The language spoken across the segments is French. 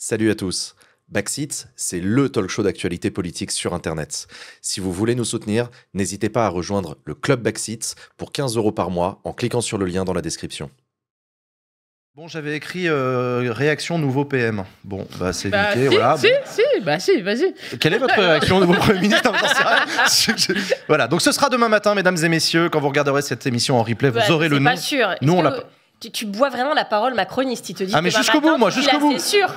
Salut à tous. Backseat, c'est le talk show d'actualité politique sur Internet. Si vous voulez nous soutenir, n'hésitez pas à rejoindre le Club Backseat pour 15 € par mois en cliquant sur le lien dans la description. Bon, j'avais écrit réaction nouveau PM. Bon, bah c'est Bah, niqué, si, voilà. si, vas-y. Quelle est votre réaction nouveau Premier ministre? Non, j'en sais rien. Voilà, donc ce sera demain matin, mesdames et messieurs. Quand vous regarderez cette émission en replay, vous aurez le nom. C'est pas sûr. Nous, on l'a pas. Tu bois vraiment la parole macroniste. Il te dit. Ah, mais demain jusqu'au matin, bout, moi, tu dis jusqu'au là, bout. C'est sûr.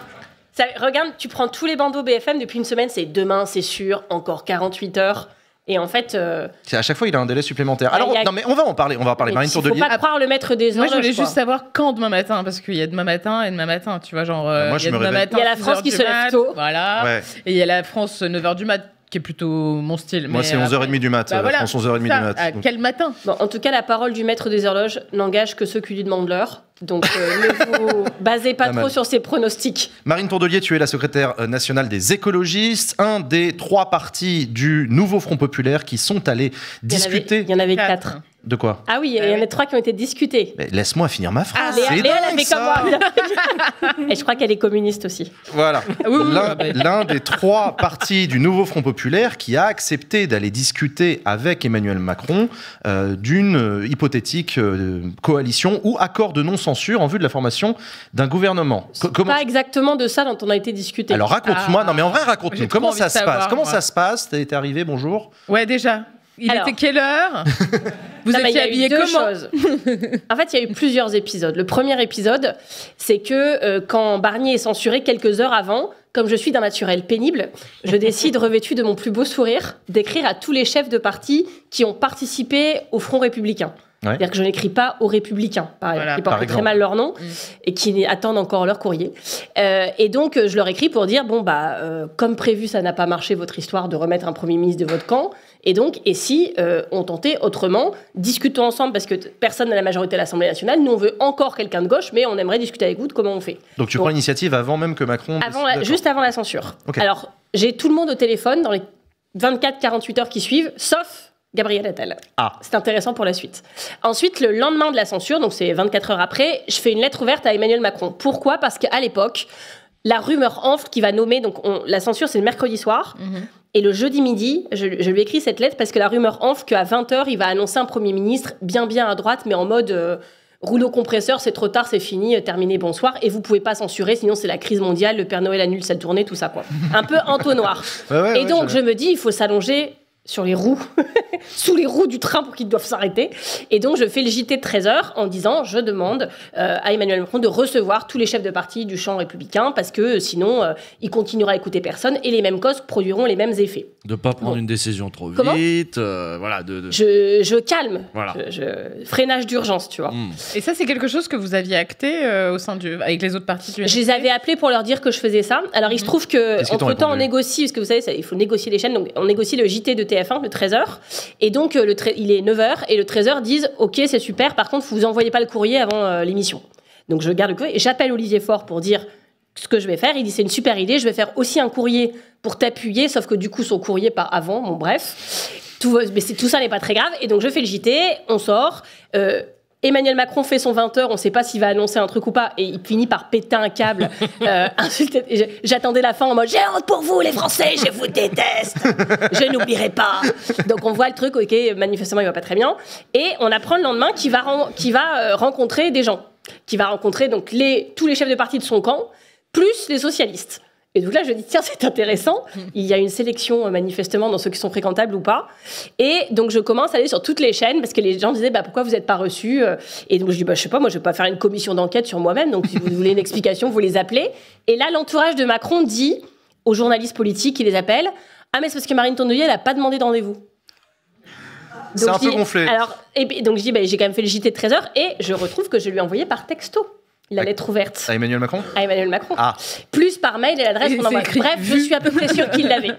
Regarde, tu prends tous les bandeaux BFM depuis une semaine, c'est demain, c'est sûr, encore 48 heures. Et en fait. À chaque fois, il a un délai supplémentaire. Alors, non, mais on va en parler. Il Marine Tourdelier. faut pas croire le maître des horloges. Moi, je voulais quoi. juste savoir quand demain matin, parce qu'il y a demain matin et demain matin, tu vois, genre. Moi, je me réveille. Il y a la France qui se lève tôt. Voilà. Ouais. Et il y a la France 9h du mat, qui est plutôt mon style. Moi, mais c'est 11h30 du mat. Bah, voilà, France 11h30 du ça, mat. à quel matin? Bon, en tout cas, la parole du maître des horloges n'engage que ceux qui lui demandent l'heure. Donc, ne vous basez pas trop sur ses pronostics. Marine Tourdelier, tu es la secrétaire nationale des écologistes, un des 3 partis du nouveau Front Populaire qui sont allés discuter. Il y en avait 4. De quoi? Ah oui, il y en a 3 qui ont été discutés. Mais laisse-moi finir ma phrase. Léa, C'est elle a dingue, fait comme ça. moi. Et je crois qu'elle est communiste aussi. Voilà. Oui, L'un des 3 partis du nouveau Front Populaire qui a accepté d'aller discuter avec Emmanuel Macron d'une hypothétique coalition ou accord de non-censure en vue de la formation d'un gouvernement. Pas exactement de ça dont on a été discuté. Alors raconte-moi, non mais en vrai J'ai raconte-nous, trop comment envie ça de se passe? savoir, Comment moi. ça se passe? T'es arrivé, bonjour. Ouais, déjà. Il Alors. était quelle heure? Vous Non, mais il y étiez a eu habillé 2 comment? choses. En fait, il y a eu plusieurs épisodes. Le premier épisode, c'est que quand Barnier est censuré quelques heures avant, comme je suis d'un naturel pénible, je décide, revêtu de mon plus beau sourire, d'écrire à tous les chefs de parti qui ont participé au Front républicain. Ouais. C'est-à-dire que je n'écris pas aux Républicains, par exemple, Voilà, qui par portent très exemple. mal leur nom et qui attendent encore leur courrier. Et donc, je leur écris pour dire, comme prévu, ça n'a pas marché votre histoire de remettre un Premier ministre de votre camp. Et donc, si on tentait autrement, discutons ensemble, parce que personne n'a la majorité à l'Assemblée nationale. Nous, on veut encore quelqu'un de gauche, mais on aimerait discuter avec vous de comment on fait. Donc tu prends l'initiative avant même que Macron... D'accord. Juste avant la censure. Ok. Alors, j'ai tout le monde au téléphone dans les 24-48 heures qui suivent, sauf Gabriel Attal. Ah. C'est intéressant pour la suite. Ensuite, le lendemain de la censure, donc c'est 24 heures après, je fais une lettre ouverte à Emmanuel Macron. Pourquoi? Parce qu'à l'époque, la rumeur enfle qui va nommer... Donc, la censure, c'est le mercredi soir. Et le jeudi midi, je lui écris cette lettre parce que la rumeur enfle qu'à 20h, il va annoncer un Premier ministre bien à droite, mais en mode... rouleau compresseur, c'est trop tard, c'est fini, terminé, bonsoir. Et vous pouvez pas censurer, sinon c'est la crise mondiale, le Père Noël annule sa tournée, tout ça, quoi. Un peu entonnoir. Et donc, je me dis, il faut s'allonger sur les roues, sous les roues du train pour qu'ils doivent s'arrêter. Et donc, je fais le JT de 13h en disant, je demande à Emmanuel Macron de recevoir tous les chefs de parti du champ républicain, parce que sinon, il continuera à écouter personne et les mêmes causes produiront les mêmes effets. De pas prendre une décision trop Comment vite, voilà. Je calme, Voilà. freinage d'urgence, tu vois. Et ça, c'est quelque chose que vous aviez acté au sein avec les autres partis du Je les avais appelés pour leur dire que je faisais ça. Alors, il se trouve Qu'est-ce qu'ils t'ont qu'entre-temps, on répondu? négocie, parce que vous savez, il faut négocier les chaînes, donc on négocie le JT de TF1, le 13h. Et donc, il est 9h, et le 13h disent « Ok, c'est super, par contre, vous envoyez pas le courrier avant l'émission. » Donc, je garde le courrier, et j'appelle Olivier Faure pour dire ce que je vais faire. Il dit « C'est une super idée, je vais faire aussi un courrier pour t'appuyer, sauf que du coup, son courrier part avant. » Bon, bref. Mais tout ça n'est pas très grave. Et donc, je fais le JT, on sort. Emmanuel Macron fait son 20h, on ne sait pas s'il va annoncer un truc ou pas, et il finit par péter un câble, insulter. J'attendais la fin en mode « J'ai honte pour vous, les Français, je vous déteste, je n'oublierai pas ». Donc on voit le truc, ok, manifestement il va pas très bien, et on apprend le lendemain qu'il va rencontrer des gens, qu'il va rencontrer donc tous les chefs de parti de son camp, plus les socialistes. Et donc là, je dis, tiens, c'est intéressant. Il y a une sélection, manifestement, dans ceux qui sont fréquentables ou pas. Et donc, je commence à aller sur toutes les chaînes parce que les gens disaient, pourquoi vous n'êtes pas reçus? Et donc, je dis, je sais pas, moi, je vais pas faire une commission d'enquête sur moi-même. Donc, si vous voulez une explication, vous les appelez. Et là, l'entourage de Macron dit aux journalistes politiques qui les appellent, ah, mais c'est parce que Marine Tourdelier, elle n'a pas demandé de rendez-vous. C'est un peu gonflé. Alors, donc, je dis, j'ai quand même fait le JT de 13h et je retrouve que je lui ai envoyé par texto la lettre ouverte. À Emmanuel Macron? À Emmanuel Macron. Ah. Plus par mail et l'adresse qu'on envoie. Bref, je suis à peu près sûre qu'il l'avait.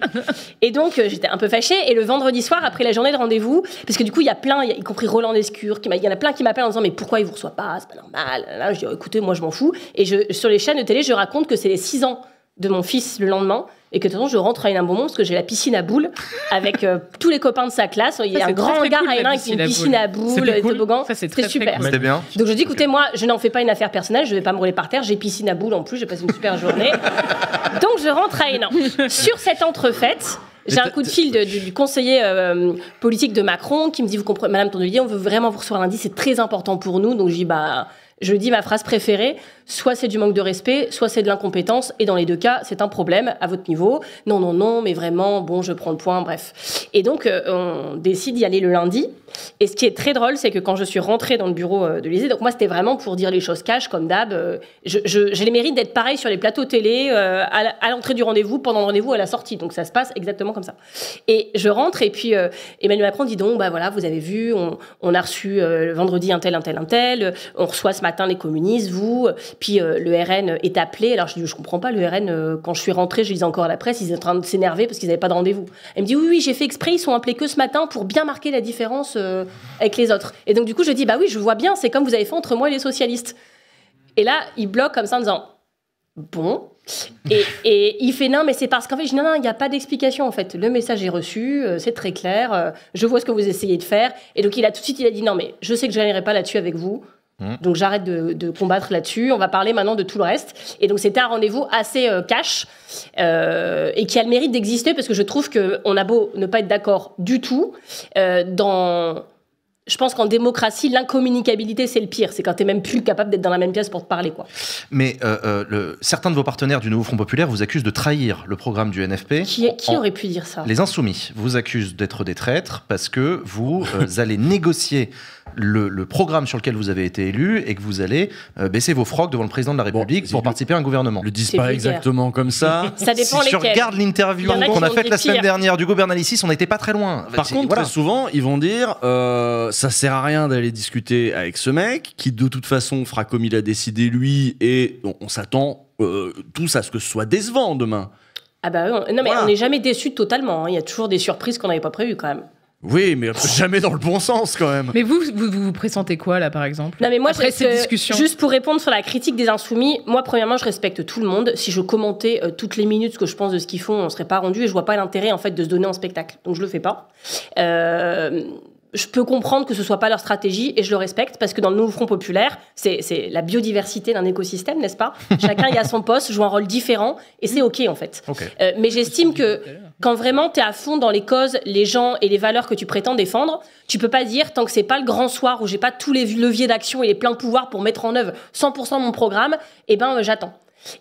Et donc, j'étais un peu fâchée. Et le vendredi soir, après la journée de rendez-vous, parce que du coup, il y a plein, y compris Roland Lescure, il y en a plein qui m'appellent en disant « Mais pourquoi il vous reçoit pas? C'est pas normal. » Là, je dis « Écoutez, moi, je m'en fous. » Et sur les chaînes de télé, je raconte que c'est les 6 ans de mon fils le lendemain. Et que de toute façon, je rentre à Hénin-Beaumont parce que j'ai la piscine à boules avec tous les copains de sa classe. Il y a un grand hangar à Hénin avec une piscine à boules, des toboggans. C'était super. C'était bien. Donc je dis, écoutez, moi, je n'en fais pas une affaire personnelle, je vais pas me rouler par terre, j'ai piscine à boules en plus, j'ai passé une super journée. Donc je rentre à Hénin. Sur cette entrefaite, j'ai un coup de fil du conseiller politique de Macron qui me dit, vous comprenez, Madame Tournevilliers, on veut vraiment vous recevoir lundi, c'est très important pour nous. Donc je dis ma phrase préférée, soit c'est du manque de respect, soit c'est de l'incompétence, et dans les deux cas, c'est un problème à votre niveau. Non, mais vraiment, bon, je prends le point, bref. Et donc, on décide d'y aller le lundi. Et ce qui est très drôle, c'est que quand je suis rentrée dans le bureau de l'Élysée, donc moi, c'était vraiment pour dire les choses cash, comme d'hab. J'ai les mérites d'être pareil sur les plateaux télé, à l'entrée du rendez-vous, pendant le rendez-vous, à la sortie. Donc, ça se passe exactement comme ça. Et je rentre, et puis Emmanuel Macron dit donc, voilà, vous avez vu, on a reçu vendredi un tel, on reçoit ce matin les communistes, vous, puis le RN est appelé. Alors je dis, je comprends pas, le RN, quand je suis rentrée, je lisais encore à la presse, ils étaient en train de s'énerver parce qu'ils n'avaient pas de rendez-vous. Elle me dit, oui, j'ai fait exprès, ils sont appelés que ce matin pour bien marquer la différence avec les autres. Et donc du coup, je dis, oui, je vois bien, c'est comme vous avez fait entre moi et les socialistes. Et là, il bloque comme ça en disant, bon... Et il fait non, mais c'est parce qu'en fait, je dis non, il n'y a pas d'explication en fait. Le message est reçu, c'est très clair, je vois ce que vous essayez de faire. Et donc il a tout de suite dit non, mais je sais que je n'allierai pas là-dessus avec vous. Donc j'arrête de combattre là-dessus. On va parler maintenant de tout le reste. Et donc c'était un rendez-vous assez cash et qui a le mérite d'exister parce que je trouve qu'on a beau ne pas être d'accord du tout je pense qu'en démocratie, l'incommunicabilité, c'est le pire. C'est quand t'es même plus capable d'être dans la même pièce pour te parler, quoi. Mais certains de vos partenaires du Nouveau Front Populaire vous accusent de trahir le programme du NFP. Qui aurait pu dire ça ? Les Insoumis vous accusent d'être des traîtres parce que vous allez négocier le programme sur lequel vous avez été élu et que vous allez baisser vos frocs devant le président de la République pour participer à un gouvernement. Le disent pas exactement comme ça. Ça dépend si tu regardes l'interview qu'on a faite la semaine dernière d'Hugo Bernalicis, on n'était pas très loin. Par contre, très souvent, ils vont dire ça sert à rien d'aller discuter avec ce mec qui de toute façon fera comme il a décidé lui et on s'attend tous à ce que ce soit décevant demain. Ah non mais on n'est jamais déçus totalement. Il y a toujours des surprises qu'on n'avait pas prévues quand même. Oui, mais jamais dans le bon sens quand même. Mais vous pressentez quoi là par exemple ? Non mais moi après cette discussion. Juste pour répondre sur la critique des Insoumis, moi premièrement je respecte tout le monde. Si je commentais toutes les minutes ce que je pense de ce qu'ils font, on serait pas rendu et je vois pas l'intérêt en fait de se donner en spectacle. Donc je le fais pas. Je peux comprendre que ce soit pas leur stratégie et je le respecte parce que dans le Nouveau Front Populaire, c'est la biodiversité d'un écosystème, n'est-ce pas ? Chacun y a son poste, joue un rôle différent et c'est ok en fait. Mais j'estime que quand vraiment tu es à fond dans les causes, les gens et les valeurs que tu prétends défendre, tu peux pas dire tant que c'est pas le grand soir où j'ai pas tous les leviers d'action et les pleins pouvoirs pour mettre en œuvre 100% de mon programme, j'attends.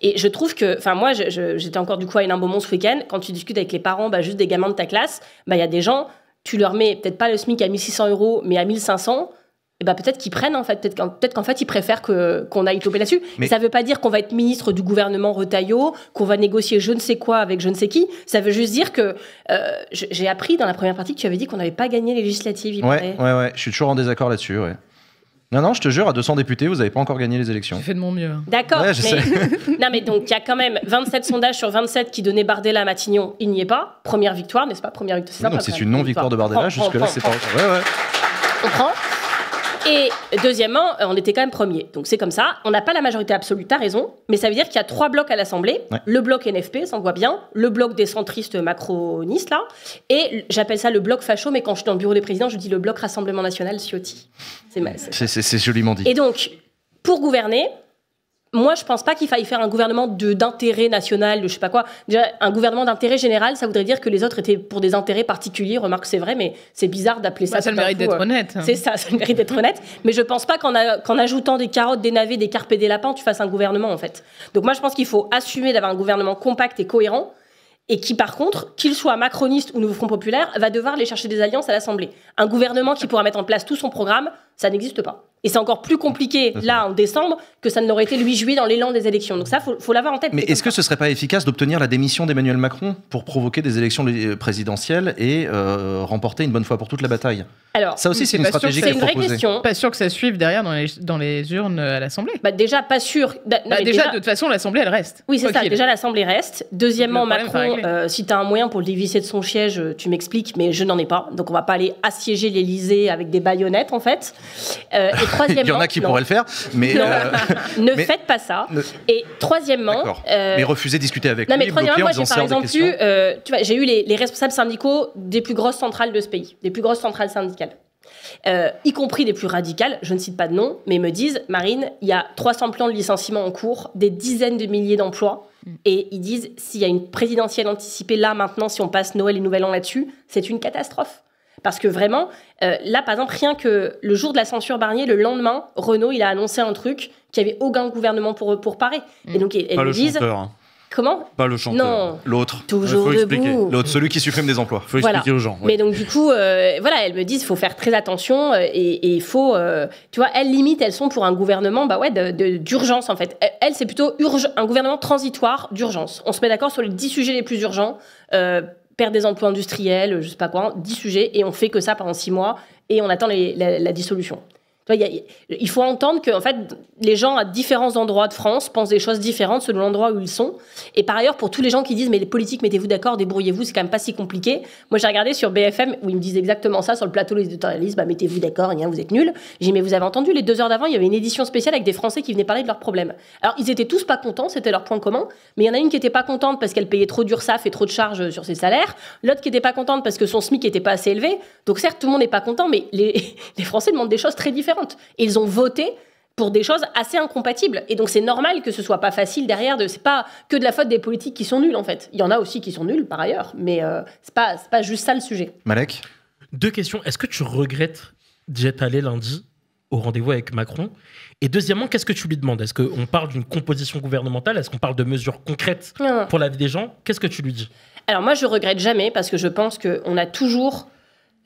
Et je trouve que, moi, j'étais encore du coup à Hénin-Beaumont ce week-end, quand tu discutes avec les parents, juste des gamins de ta classe, y a des gens, tu leur mets peut-être pas le SMIC à 1 600 €, mais à 1 500, et peut-être qu'ils prennent, en fait. Peut-être qu'en fait, ils préfèrent qu'on aille toper là-dessus. Mais ça veut pas dire qu'on va être ministre du gouvernement Retailleau, qu'on va négocier je ne sais quoi avec je ne sais qui. Ça veut juste dire que j'ai appris dans la première partie que tu avais dit qu'on n'avait pas gagné les législatives. Ouais. Je suis toujours en désaccord là-dessus, ouais. Non, je te jure, à 200 députés, vous n'avez pas encore gagné les élections. J'ai fait de mon mieux. D'accord. Ouais, je sais. Non, mais donc, il y a quand même 27 sondages sur 27 qui donnaient Bardella à Matignon. Il n'y est pas. Première victoire, n'est-ce pas ? Première victoire. Oui, donc c'est une non-victoire de Bardella. Jusque-là, c'est pas... Ouais. On prend. Et deuxièmement, on était quand même premier. Donc c'est comme ça. On n'a pas la majorité absolue, t'as raison. Mais ça veut dire qu'il y a 3 blocs à l'Assemblée. Ouais. Le bloc NFP, ça on voit bien. Le bloc des centristes macronistes, là. Et j'appelle ça le bloc facho, mais quand je suis dans le bureau des présidents, je dis le bloc Rassemblement National Ciotti. C'est joliment dit. Et donc, pour gouverner... Moi, je pense pas qu'il faille faire un gouvernement d'intérêt national, de je sais pas quoi. Déjà, un gouvernement d'intérêt général, ça voudrait dire que les autres étaient pour des intérêts particuliers. Remarque, c'est vrai, mais c'est bizarre d'appeler ça. Ça le mérite d'être honnête. C'est ça le mérite d'être honnête. Mais je pense pas qu'en ajoutant des carottes, des navets, des carpes et des lapins, tu fasses un gouvernement, en fait. Donc moi, je pense qu'il faut assumer d'avoir un gouvernement compact et cohérent. Et qui, par contre, qu'il soit macroniste ou Nouveau Front Populaire, va devoir aller chercher des alliances à l'Assemblée. Un gouvernement qui pourra mettre en place tout son programme, ça n'existe pas. Et c'est encore plus compliqué, là, en décembre, que ça ne l'aurait été le 8 juillet dans l'élan des élections. Donc ça, faut l'avoir en tête. Mais est-ce que ce serait pas efficace d'obtenir la démission d'Emmanuel Macron pour provoquer des élections présidentielles et remporter une bonne fois pour toutes la bataille ? Alors, ça aussi, c'est une stratégie qu'il faut proposer. C'est une vraie question. Pas sûr que ça suive derrière dans les urnes à l'Assemblée. Déjà, pas sûr. Déjà, de toute façon, l'Assemblée, elle reste. Oui, c'est ça. Déjà, l'Assemblée reste. Deuxièmement, Macron, si tu as un moyen pour le dévisser de son siège, tu m'expliques, mais je n'en ai pas. Donc, on va pas aller assiéger l'Élysée avec des baïonnettes, en fait. Et troisièmement, Il y en a qui pourraient le faire, mais... ne faites pas ça. Et troisièmement... D'accord. Mais refusez de discuter avec non, lui, mais troisièmement, bloquer en moi, disant j'ai par c'est hors de exemple question. tu vois, j'ai eu les responsables syndicaux des plus grosses centrales de ce pays, des plus grosses centrales syndicales. Y compris des plus radicales, je ne cite pas de nom, mais me disent, Marine, il y a 300 plans de licenciement en cours, des dizaines de milliers d'emplois, et ils disent, s'il y a une présidentielle anticipée là, maintenant, si on passe Noël et Nouvel An là-dessus, c'est une catastrophe. Parce que vraiment, là, par exemple, rien que le jour de la censure Barnier, le lendemain, Renault, il a annoncé un truc qu'il n'y avait aucun gouvernement pour parer. Et donc, elles Pas me le disent... chanteur. Hein. Comment ? Pas le chanteur. Non, L'autre, toujours Faut expliquer. debout. l'autre, celui qui supprime des emplois. Faut Voilà. expliquer aux gens. Ouais. Mais donc du coup, voilà, elles me disent, il faut faire très attention et il faut, tu vois, elles limite, elles sont pour un gouvernement, bah ouais, d'urgence en fait. Elles, c'est plutôt un gouvernement transitoire d'urgence. On se met d'accord sur les 10 sujets les plus urgents, perte des emplois industriels, je sais pas quoi, 10 sujets et on fait que ça pendant 6 mois et on attend la dissolution. Tu vois, il faut entendre que en fait, les gens à différents endroits de France pensent des choses différentes selon l'endroit où ils sont. Et par ailleurs, pour tous les gens qui disent mais les politiques, mettez-vous d'accord, débrouillez-vous, c'est quand même pas si compliqué. Moi, j'ai regardé sur BFM où ils me disent exactement ça sur le plateau les éditorialistes, bah mettez-vous d'accord, rien, vous êtes nuls. J'ai dit mais vous avez entendu les 2 heures d'avant, il y avait une édition spéciale avec des Français qui venaient parler de leurs problèmes. Alors ils étaient tous pas contents, c'était leur point commun. Mais il y en a une qui était pas contente parce qu'elle payait trop d'URSSAF et trop de charges sur ses salaires. L'autre qui était pas contente parce que son SMIC était pas assez élevé. Donc certes, tout le monde n'est pas content, mais les Français demandent des choses très différentes. Et ils ont voté pour des choses assez incompatibles. Et donc, c'est normal que ce soit pas facile derrière. C'est pas que de la faute des politiques qui sont nuls, en fait. Il y en a aussi qui sont nuls, par ailleurs. Mais c'est pas juste ça, le sujet. Malek ? 2 questions. Est-ce que tu regrettes d'y être allé lundi au rendez-vous avec Macron ? Et deuxièmement, qu'est-ce que tu lui demandes ? Est-ce qu'on parle d'une composition gouvernementale ? Est-ce qu'on parle de mesures concrètes Non. pour la vie des gens ? Qu'est-ce que tu lui dis ? Alors, moi, je regrette jamais parce que je pense qu'on a toujours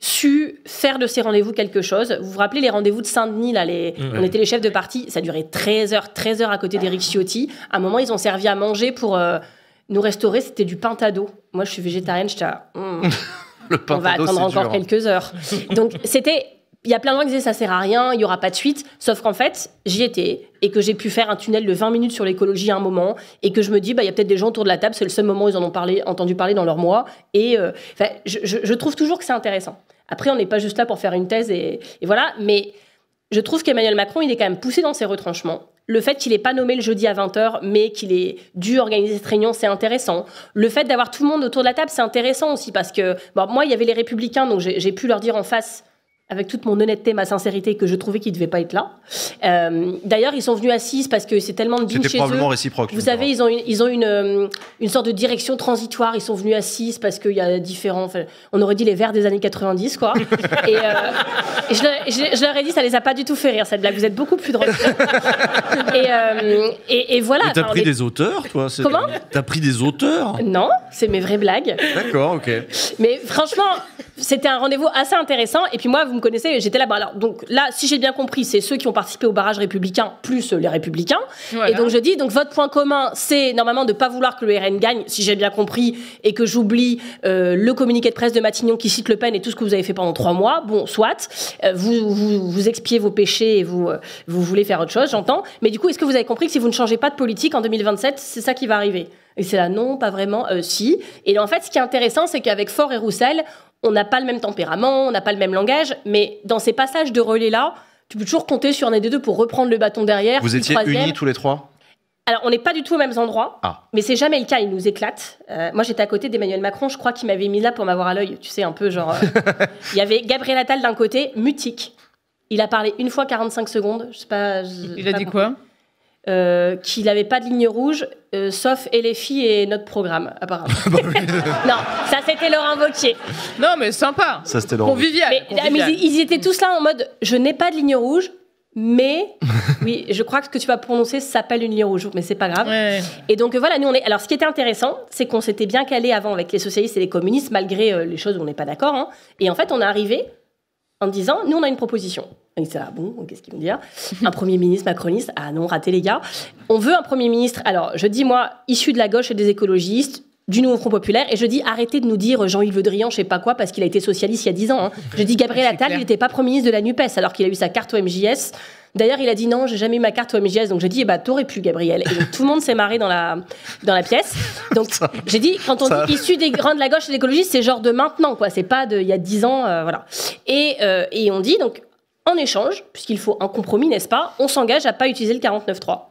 su faire de ces rendez-vous quelque chose. Vous vous rappelez les rendez-vous de Saint-Denis, là, on était les chefs de parti, ça durait 13 heures à côté d'Éric Ciotti. À un moment, ils ont servi à manger pour nous restaurer, c'était du pintado. Moi, je suis végétarienne, j'étais là, Le on va pintado, attendre c'est encore dur. quelques heures. Donc, il y a plein de gens qui disaient ça sert à rien, il y aura pas de suite. Sauf qu'en fait, j'y étais et que j'ai pu faire un tunnel de 20 minutes sur l'écologie à un moment et que je me dis, bah, il y a peut-être des gens autour de la table, c'est le seul moment où ils en ont entendu parler dans leur mois. Et je trouve toujours que c'est intéressant. Après, on n'est pas juste là pour faire une thèse et voilà. Mais je trouve qu'Emmanuel Macron, il est quand même poussé dans ses retranchements. Le fait qu'il n'ait pas nommé le jeudi à 20h, mais qu'il ait dû organiser cette réunion, c'est intéressant. Le fait d'avoir tout le monde autour de la table, c'est intéressant aussi parce que, bon, moi, il y avait les Républicains, donc j'ai pu leur dire en face, avec toute mon honnêteté, ma sincérité, que je trouvais qu'ils ne devaient pas être là. D'ailleurs, ils sont venus à 6 parce que c'est tellement de dînes C'était chez probablement eux. réciproque. Vous savez, ils ont une sorte de direction transitoire. Ils sont venus à 6 parce qu'il y a différents... Enfin, on aurait dit les Verts des années 90, quoi. et je leur ai dit, ça les a pas du tout fait rire, cette blague. Vous êtes beaucoup plus drôle. et voilà. Mais t'as Enfin, pris des auteurs, toi Comment ? T'as pris des auteurs ? Non, c'est mes vraies blagues. D'accord, ok. Mais franchement, c'était un rendez-vous assez intéressant. Et puis moi, vous me connaissez, j'étais là. Bon, alors, donc là, si j'ai bien compris, c'est ceux qui ont participé au barrage républicain plus les républicains. Voilà. Et donc je dis, donc votre point commun, c'est normalement de ne pas vouloir que le RN gagne, si j'ai bien compris, et que j'oublie le communiqué de presse de Matignon qui cite Le Pen et tout ce que vous avez fait pendant 3 mois. Bon, soit. Vous expiez vos péchés et vous voulez faire autre chose, j'entends. Mais du coup, est-ce que vous avez compris que si vous ne changez pas de politique en 2027, c'est ça qui va arriver ? Et c'est là, non, pas vraiment, si. Et là, en fait, ce qui est intéressant, c'est qu'avec Faure et Roussel, on n'a pas le même tempérament, on n'a pas le même langage, mais dans ces passages de relais-là, tu peux toujours compter sur un des deux pour reprendre le bâton derrière. Vous étiez unis tous les 3 ? Alors, on n'est pas du tout aux mêmes endroits, Ah. mais c'est jamais le cas, il nous éclate. Moi, j'étais à côté d'Emmanuel Macron, je crois qu'il m'avait mis là pour m'avoir à l'œil, tu sais, un peu genre... Il y avait Gabriel Attal d'un côté, mutique. Il a parlé 1 fois 45 secondes, je sais pas... Il a dit quoi ? Qu'il n'avait pas de ligne rouge, sauf LFI et notre programme, apparemment. Non, ça c'était Laurent Wauquiez. Non, mais sympa. Ça, c'était Laurent. Convivial. Mais convivial. ils étaient tous là en mode, je n'ai pas de ligne rouge, mais oui, je crois que ce que tu vas prononcer s'appelle une ligne rouge, mais c'est pas grave. Ouais. Et donc voilà, nous on est. Alors ce qui était intéressant, c'est qu'on s'était bien calé avant avec les socialistes et les communistes, malgré les choses où on n'est pas d'accord. Hein. Et en fait, on est arrivé en disant, nous on a une proposition. Et c'est ah bon, qu'est-ce qu'ils vont dire ? Un Premier ministre macroniste ? Ah non, raté les gars. On veut un Premier ministre, alors je dis moi, issu de la gauche et des écologistes, du Nouveau Front Populaire, et je dis arrêtez de nous dire Jean-Yves Le Drian, je sais pas quoi, parce qu'il a été socialiste il y a 10 ans. Hein. Je dis Gabriel C'est Attal, clair. il n'était pas Premier ministre de la NUPES, alors qu'il a eu sa carte au MJS. D'ailleurs, il a dit non, j'ai jamais eu ma carte au MJS, donc j'ai dit, t'aurais pu, Gabriel. Et donc tout le monde s'est marré dans la pièce. Donc j'ai dit, quand on dit issu des grands de la gauche et de l'écologie, c'est genre de maintenant, quoi. C'est pas de il y a 10 ans, voilà. Et on dit, donc, En échange, puisqu'il faut un compromis, n'est-ce pas, on s'engage à pas utiliser le 49.3.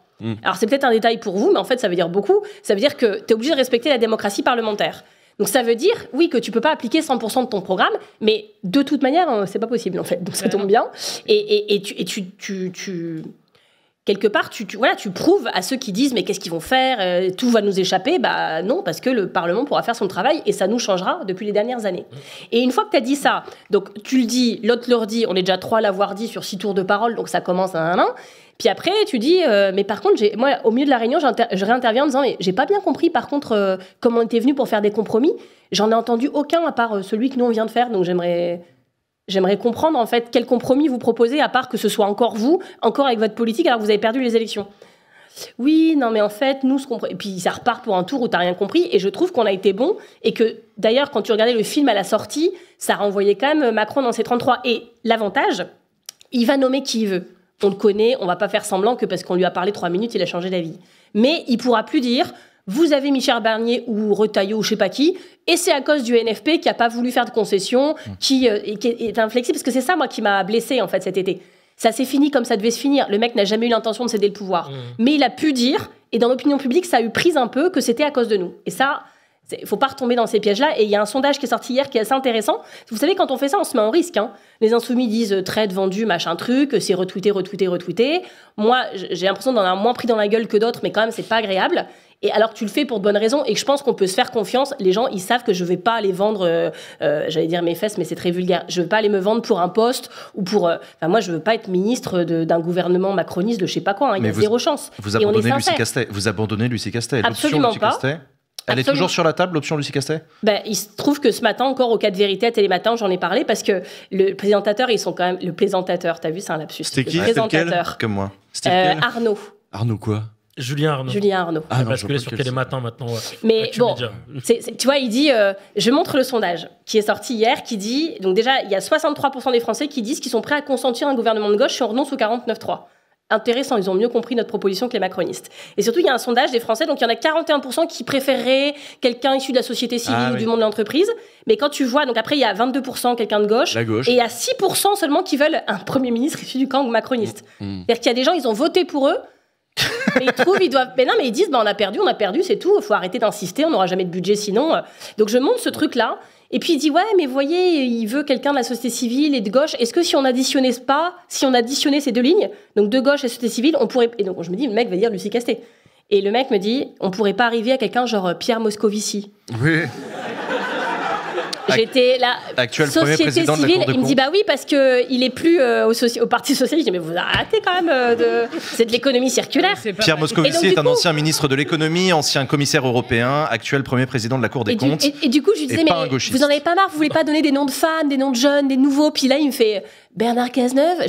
Alors c'est peut-être un détail pour vous, mais en fait ça veut dire beaucoup. Ça veut dire que tu es obligé de respecter la démocratie parlementaire. Donc ça veut dire, oui, que tu peux pas appliquer 100% de ton programme, mais de toute manière, c'est pas possible en fait. Donc ça tombe bien. Et tu quelque part, tu prouves à ceux qui disent mais qu'est-ce qu'ils vont faire, tout va nous échapper. Bah non, parce que le Parlement pourra faire son travail et ça nous changera depuis les dernières années. Et une fois que tu as dit ça, donc tu le dis, l'autre leur dit, on est déjà 3 à l'avoir dit sur 6 tours de parole, donc ça commence à un. Puis après, tu dis, mais par contre, moi, au milieu de la réunion, je réinterviens en disant, mais j'ai pas bien compris, par contre, comment on était venu pour faire des compromis. J'en ai entendu aucun à part celui que nous on vient de faire, donc j'aimerais comprendre en fait quel compromis vous proposez, à part que ce soit encore vous, encore avec votre politique, alors que vous avez perdu les élections. Oui, non, mais en fait, nous, et puis ça repart pour un tour où t'as rien compris, et je trouve qu'on a été bon, et que d'ailleurs, quand tu regardais le film à la sortie, ça renvoyait quand même Macron dans ses 33. Et l'avantage, il va nommer qui il veut. On le connaît, on va pas faire semblant que parce qu'on lui a parlé 3 minutes, il a changé d'avis. Mais il pourra plus dire, vous avez Michel Barnier ou Retailleau ou je sais pas qui, et c'est à cause du NFP qui a pas voulu faire de concessions, qui est inflexible, parce que c'est ça, moi, qui m'a blessée, en fait, cet été. Ça s'est fini comme ça devait se finir. Le mec n'a jamais eu l'intention de céder le pouvoir. Mais il a pu dire, et dans l'opinion publique, ça a eu prise un peu, que c'était à cause de nous. Et ça, il faut pas retomber dans ces pièges-là. Et il y a un sondage qui est sorti hier qui est assez intéressant. Vous savez, quand on fait ça, on se met en risque. Les insoumis disent trade, vendu, machin truc, c'est retweeté. Moi, j'ai l'impression d'en avoir moins pris dans la gueule que d'autres, mais quand même, c'est pas agréable. Et alors que tu le fais pour de bonnes raisons, et que je pense qu'on peut se faire confiance, les gens, ils savent que je vais pas aller vendre, j'allais dire mes fesses, mais c'est très vulgaire, je vais pas aller me vendre pour un poste, ou pour... moi, je veux pas être ministre d'un gouvernement macroniste de je sais pas quoi, il y a zéro chance. Vous abandonnez Lucie Castet. Absolument pas. Elle est toujours sur la table, l'option Lucie Castet ? Il se trouve que ce matin, encore au 4 vérité à Télématin, j'en ai parlé parce que le présentateur, ils sont quand même... Le présentateur, t'as vu, c'est un lapsus. C'était qui ? Le présentateur. Comme moi. Arnaud. Arnaud quoi ? Julien Arnaud. Ah non, parce qu'il est sur Télématin maintenant. Ouais. Mais bon, tu vois, il dit, je montre le sondage qui est sorti hier, qui dit, donc déjà, il y a 63% des Français qui disent qu'ils sont prêts à consentir un gouvernement de gauche si on renonce au 49.3. Intéressant, ils ont mieux compris notre proposition que les macronistes. Et surtout, il y a un sondage des Français, donc il y en a 41% qui préféreraient quelqu'un issu de la société civile ou du monde de l'entreprise. Mais quand tu vois, donc après, il y a 22% quelqu'un de gauche, et il y a 6% seulement qui veulent un Premier ministre issu du camp macroniste. C'est-à-dire qu'il y a des gens, ils ont voté pour eux, mais ils trouvent, ils doivent... Mais non, mais ils disent, on a perdu, c'est tout, il faut arrêter d'insister, on n'aura jamais de budget sinon. Donc je montre ce truc-là, et puis il dit, ouais, mais voyez, il veut quelqu'un de la société civile et de gauche, est-ce que si on additionnait ces 2 lignes, donc de gauche et société civile, on pourrait... Et donc je me dis, le mec va dire Lucie Castet. Et le mec me dit, on pourrait pas arriver à quelqu'un genre Pierre Moscovici. Oui. J'étais là, actuel société premier président civile, de la Cour de il me dit bah oui parce que il est plus au Parti socialiste. Je dis mais vous arrêtez quand même c'est de l'économie circulaire. Pierre Moscovici est un ancien ministre de l'économie, ancien commissaire européen, actuel premier président de la Cour des comptes. Et du coup je lui disais mais vous en avez pas marre, vous voulez pas donner des noms de femmes, des noms de jeunes, des nouveaux, puis là il me fait Bernard Cazeneuve.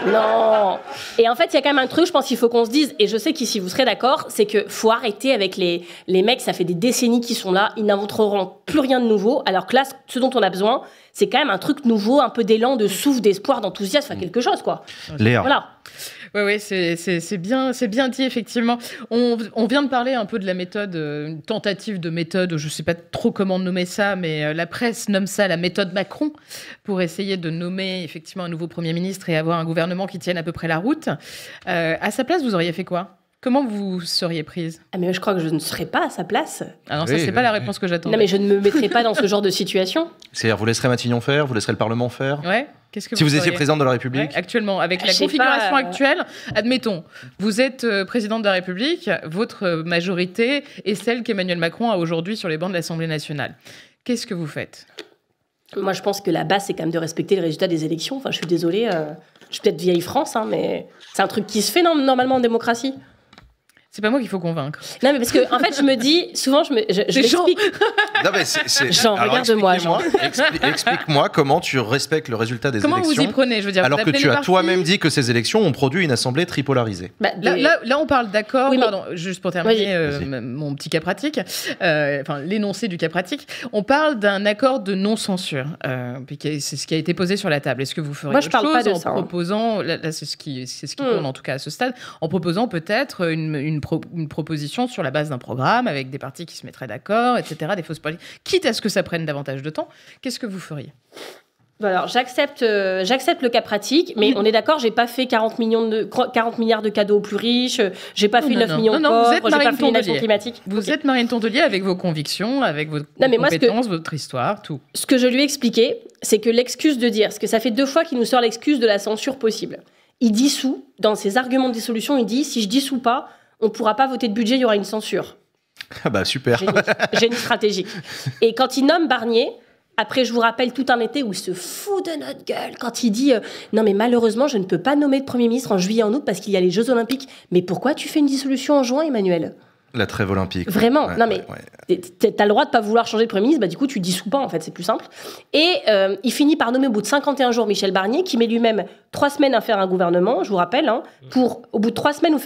Non. Et en fait, il y a quand même un truc, je pense qu'il faut qu'on se dise, et je sais qu'ici vous serez d'accord, c'est que faut arrêter avec les mecs, ça fait des décennies qu'ils sont là, ils n'inventeront plus rien de nouveau, alors que là, ce dont on a besoin, c'est quand même un truc nouveau, un peu d'élan, de souffle, d'espoir, d'enthousiasme, enfin quelque chose, quoi. Léa. Voilà. Oui, c'est bien dit, effectivement. On vient de parler un peu de la méthode, une tentative de méthode, je ne sais pas trop comment nommer ça, mais la presse nomme ça la méthode Macron, pour essayer de nommer effectivement un nouveau Premier ministre et avoir un gouvernement qui tienne à peu près la route. À sa place, vous auriez fait quoi ? Comment vous seriez prise ? Ah mais je crois que je ne serais pas à sa place. Ah non, ça, c'est pas la réponse que j'attends. Non, mais je ne me mettrais pas dans ce genre de situation. C'est-à-dire, vous laisserez Matignon faire, vous laisserez le Parlement faire. Ouais. Qu'est-ce que si vous étiez feriez ? présidente de la République, actuellement, avec la configuration actuelle, admettons, vous êtes présidente de la République, votre majorité est celle qu'Emmanuel Macron a aujourd'hui sur les bancs de l'Assemblée nationale. Qu'est-ce que vous faites ? Moi, je pense que la base, c'est quand même de respecter les résultats des élections. Enfin, je suis désolée, je suis peut-être vieille France, mais c'est un truc qui se fait normalement en démocratie. C'est pas moi qu'il faut convaincre. Non, mais parce que, en fait, je me dis, souvent, je m'explique. Non, mais Jean, regarde-moi, Jean. Explique-moi comment tu respectes le résultat des élections. Comment vous y prenez, je veux dire, alors que tu as toi-même dit que ces élections ont produit une assemblée tripolarisée. Là, on parle d'accord, oui, pardon, juste pour terminer mon petit cas pratique, enfin, l'énoncé du cas pratique, on parle d'un accord de non-censure, c'est ce qui a été posé sur la table. Est-ce que vous feriez Moi, je parle pas de ça, proposant, là, c'est ce qui tourne en tout cas à ce stade, en proposant peut-être une proposition sur la base d'un programme avec des partis qui se mettraient d'accord, etc., des fausses politiques, quitte à ce que ça prenne davantage de temps, qu'est-ce que vous feriez ? Alors, j'accepte le cas pratique, mais on est d'accord, j'ai pas fait 40 milliards de cadeaux aux plus riches, j'ai pas fait 9 millions de pauvres, j'ai pas fait une action climatique. Vous êtes Marine Tondelier avec vos convictions, avec vos compétences, votre histoire, tout. Ce que je lui ai expliqué, c'est que l'excuse de dire, parce que ça fait 2 fois qu'il nous sort l'excuse de la censure possible. Il dissout, dans ses arguments de dissolution, il dit, si je dissous pas, on pourra pas voter de budget, il y aura une censure. Ah bah super. Génie stratégique. Et quand il nomme Barnier... Après, je vous rappelle tout un été où il se fout de notre gueule quand il dit non mais malheureusement je ne peux pas nommer de Premier ministre en juillet en août parce qu'il y a les Jeux Olympiques. Mais pourquoi tu fais une dissolution en juin, Emmanuel ? La trêve olympique. Vraiment, non mais t'as le droit de pas vouloir changer de Premier ministre, bah du coup tu dissous pas en fait, c'est plus simple. Et il finit par nommer au bout de 51 jours Michel Barnier qui met lui-même 3 semaines à faire un gouvernement, je vous rappelle, hein, pour au bout de 3 semaines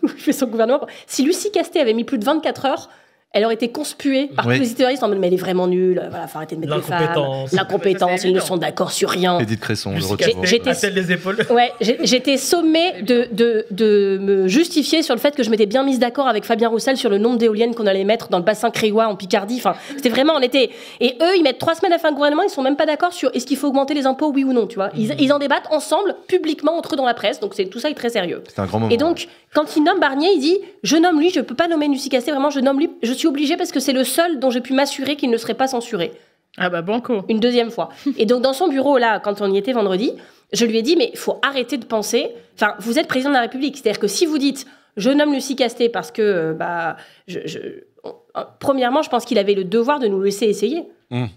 il fait son gouvernement. Si Lucie Castet avait mis plus de 24 heures, elle aurait été conspuée par tous les terroristes en mode mais elle est vraiment nulle, voilà, faut arrêter de mettre des femmes. L'incompétence, ils ne sont d'accord sur rien. Edith Cresson, les épaules. Ouais, j'étais sommée de me justifier sur le fait que je m'étais bien mise d'accord avec Fabien Roussel sur le nombre d'éoliennes qu'on allait mettre dans le bassin créois en Picardie. Enfin, c'était vraiment, on était. Et eux, ils mettent 3 semaines à faire un gouvernement, ils sont même pas d'accord sur est-ce qu'il faut augmenter les impôts, oui ou non, tu vois. Ils en débattent ensemble, publiquement, entre eux dans la presse, donc tout ça est très sérieux. C'est un grand moment. Et donc, quand il nomme Barnier, il dit je nomme lui, je peux pas nommer Lucie Castet, vraiment, je nomme lui, je suis obligée parce que c'est le seul dont j'ai pu m'assurer qu'il ne serait pas censuré. Ah bah banco. Une deuxième fois. Et donc dans son bureau là, quand on y était vendredi, je lui ai dit mais il faut arrêter de penser. Enfin, vous êtes président de la République, c'est-à-dire que si vous dites je nomme Lucie Castet parce que premièrement, je pense qu'il avait le devoir de nous laisser essayer.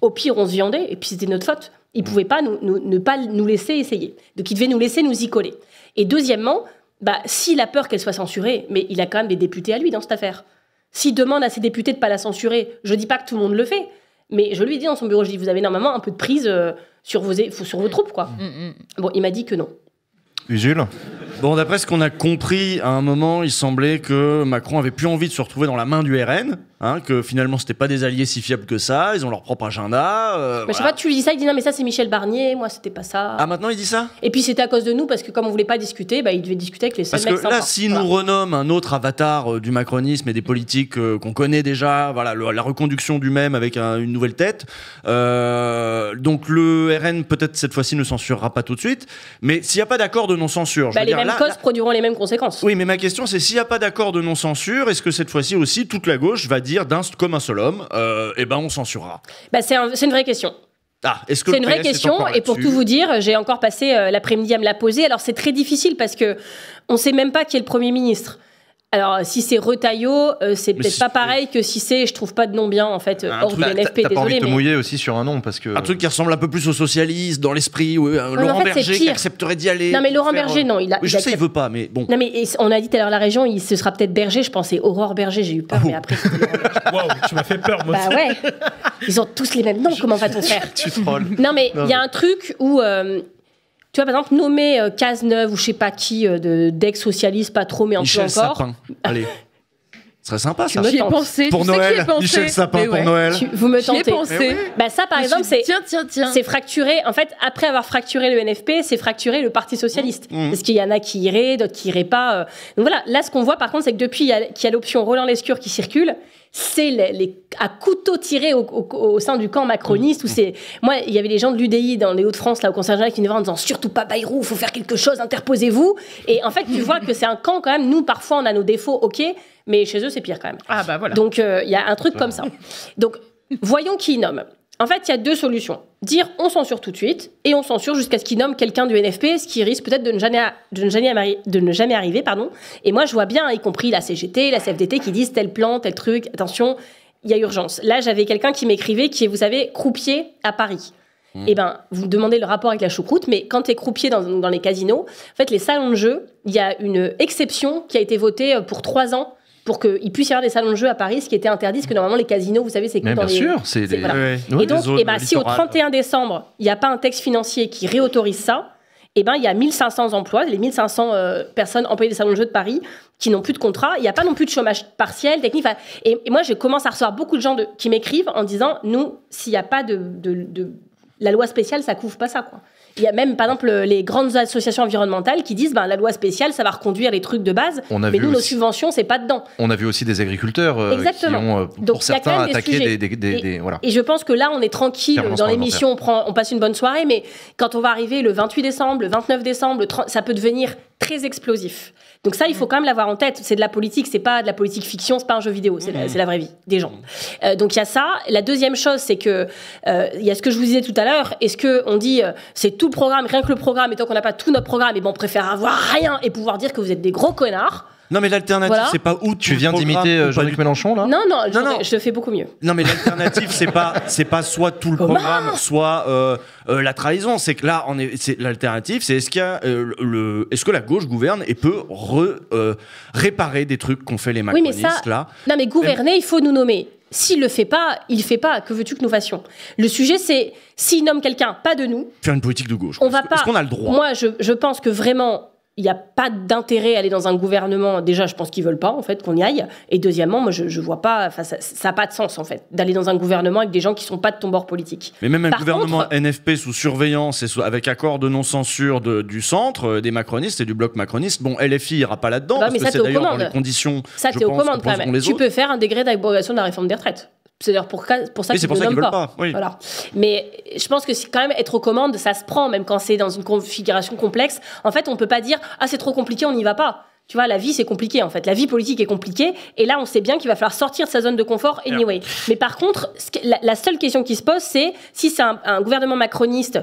Au pire, on se viandait et puis c'était notre faute. Il pouvait pas ne pas nous laisser essayer. Donc il devait nous laisser nous y coller. Et deuxièmement, s'il a peur qu'elle soit censurée, mais il a quand même des députés à lui dans cette affaire. S'il demande à ses députés de ne pas la censurer, je ne dis pas que tout le monde le fait, mais je lui ai dit dans son bureau, je dis, vous avez normalement un peu de prise sur vos troupes, quoi. Bon, il m'a dit que non. Usul ? Bon, d'après ce qu'on a compris, à un moment, il semblait que Macron avait plus envie de se retrouver dans la main du RN, que finalement, c'était pas des alliés si fiables que ça, ils ont leur propre agenda. Je sais pas, tu lui dis ça, il dit non, mais ça, c'est Michel Barnier, moi, c'était pas ça. Ah, maintenant, il dit ça ? Et puis, c'était à cause de nous, parce que comme on voulait pas discuter, il devait discuter avec les seuls mecs sympas. Parce que là, s'il nous renomme un autre avatar du macronisme et des politiques qu'on connaît déjà, voilà, la reconduction du même avec une nouvelle tête, donc le RN, peut-être cette fois-ci, ne censurera pas tout de suite, mais s'il n'y a pas d'accord de non-censure... les mêmes causes produiront les mêmes conséquences. Oui, mais ma question, c'est s'il n'y a pas d'accord de non-censure, est-ce que cette fois-ci aussi, toute la gauche va dire comme un seul homme, on censurera ? C'est une vraie question. Est-ce que c'est une vraie question, et pour tout vous dire, j'ai encore passé l'après-midi à me la poser. Alors c'est très difficile parce que on sait même pas qui est le Premier ministre. Alors si c'est Retailleau, c'est peut-être pas pareil que si c'est, je trouve pas de nom bien en fait, hors du NFP. T'as pas envie de te mouiller aussi sur un nom parce que... Un truc qui ressemble un peu plus aux socialistes dans l'esprit, Laurent Berger qui accepterait d'y aller. Non mais Laurent Berger, non, je sais, il veut pas, mais bon. Non mais on a dit tout à l'heure la région, ce sera peut-être Berger, je pensais Aurore Berger, j'ai eu peur, mais après c'était Laurent Berger. Waouh, tu m'as fait peur, moi. Bah ouais, ils ont tous les mêmes noms, comment va-t-on faire ? Tu trolles. Non mais il y a un truc où... tu vois, par exemple, nommer Cazeneuve ou je sais pas qui, d'ex-socialiste, pas trop, mais un peu encore... Sapin, allez. Ce serait sympa, ça. J'y ai pensé. Pour Noël, Michel Sapin pour Noël. Vous me tentez. J'y ai pensé. Ça, par exemple, c'est... Tiens. C'est fracturé. En fait, après avoir fracturé le NFP, c'est fracturé le Parti Socialiste. Parce qu'il y en a qui iraient, d'autres qui iraient pas. Donc voilà, là, ce qu'on voit, par contre, c'est que depuis qu'il y a l'option Roland-Lescure qui circule, c'est à couteau tiré au sein du camp macroniste. Où c'est... Moi, il y avait des gens de l'UDI dans les Hauts-de-France, là, au Conseil régional, qui venaient en disant « Surtout pas Bayrou, il faut faire quelque chose, interposez-vous ». Et en fait, tu vois que c'est un camp, quand même, nous, parfois, on a nos défauts, ok, mais chez eux, c'est pire, quand même. Ah bah voilà. Donc, il y a un truc comme ça. Donc, voyons qui nomme. En fait, il y a 2 solutions. Dire on censure tout de suite, et on censure jusqu'à ce qu'il nomme quelqu'un du NFP, ce qui risque peut-être de ne jamais arriver. Et moi, je vois bien, y compris la CGT, la CFDT, qui disent tel plan, tel truc, attention, il y a urgence. Là, j'avais quelqu'un qui m'écrivait, qui est, vous savez, croupier à Paris. Vous demandez le rapport avec la choucroute, mais quand tu es croupier dans les casinos, en fait, les salons de jeu, il y a une exception qui a été votée pour 3 ans pour qu'il puisse y avoir des salons de jeu à Paris, ce qui était interdit, parce que normalement, les casinos, vous savez, c'est que dans les... Bien sûr, c'est des... Voilà. Ouais. Et donc, si au 31 décembre, il n'y a pas un texte financier qui réautorise ça, il y a 1500 emplois, les 1500 personnes employées des salons de jeu de Paris, qui n'ont plus de contrat. Il n'y a pas non plus de chômage partiel, technique. Et moi, je commence à recevoir beaucoup de gens qui m'écrivent en disant, nous, s'il n'y a pas de la loi spéciale, ça couvre pas ça, quoi. Il y a même, par exemple, les grandes associations environnementales qui disent la loi spéciale, ça va reconduire les trucs de base, mais nous, nos subventions, c'est pas dedans. On a vu aussi des agriculteurs qui ont, pour certains, attaqué des voilà. Et je pense que là, on est tranquille dans l'émission, on passe une bonne soirée, mais quand on va arriver le 28 décembre, le 29 décembre, ça peut devenir très explosif. Donc ça, il faut quand même l'avoir en tête. C'est de la politique, c'est pas de la politique fiction, c'est pas un jeu vidéo, c'est la vraie vie des gens. Donc il y a ça. La deuxième chose, c'est que il y a ce que je vous disais tout à l'heure. Est-ce que on dit c'est tout le programme, rien que le programme, et tant qu'on n'a pas tout notre programme, et on préfère avoir rien et pouvoir dire que vous êtes des gros connards. Non, mais l'alternative, c'est pas où tu viens d'imiter Jean-Luc Mélenchon, là. Non, je fais beaucoup mieux. Non, mais l'alternative, c'est pas soit tout le programme, soit la trahison. C'est que là, l'alternative, c'est est-ce que la gauche gouverne et peut réparer des trucs qu'ont fait les macronistes, là. Non, mais gouverner, il faut nous nommer. S'il le fait pas, il fait pas. Que veux-tu que nous fassions? Le sujet, c'est s'il nomme quelqu'un, pas de nous. Faire une politique de gauche. Est-ce qu'on a le droit? Moi, je pense que vraiment, il n'y a pas d'intérêt à aller dans un gouvernement. Déjà, je pense qu'ils veulent pas, en fait, qu'on y aille. Et deuxièmement, moi, je vois pas, ça n'a pas de sens, en fait, d'aller dans un gouvernement avec des gens qui sont pas de ton bord politique. Mais même un gouvernement NFP sous surveillance et avec accord de non-censure du centre, des macronistes et du bloc macroniste, bon, LFI ira pas là-dedans, parce que c'est d'ailleurs dans les conditions, ça, t'es aux commandes, quand même. Tu peux faire un degré d'abrogation de la réforme des retraites. C'est-à-dire pour ça qu'ils ne nomment pas. Oui. Voilà. Mais je pense que quand même être aux commandes, ça se prend, même quand c'est dans une configuration complexe. En fait, on ne peut pas dire « Ah, c'est trop compliqué, on n'y va pas ». Tu vois, la vie, c'est compliqué, en fait. La vie politique est compliquée. Et là, on sait bien qu'il va falloir sortir de sa zone de confort anyway. Mais par contre, la seule question qui se pose, c'est si c'est un gouvernement macroniste...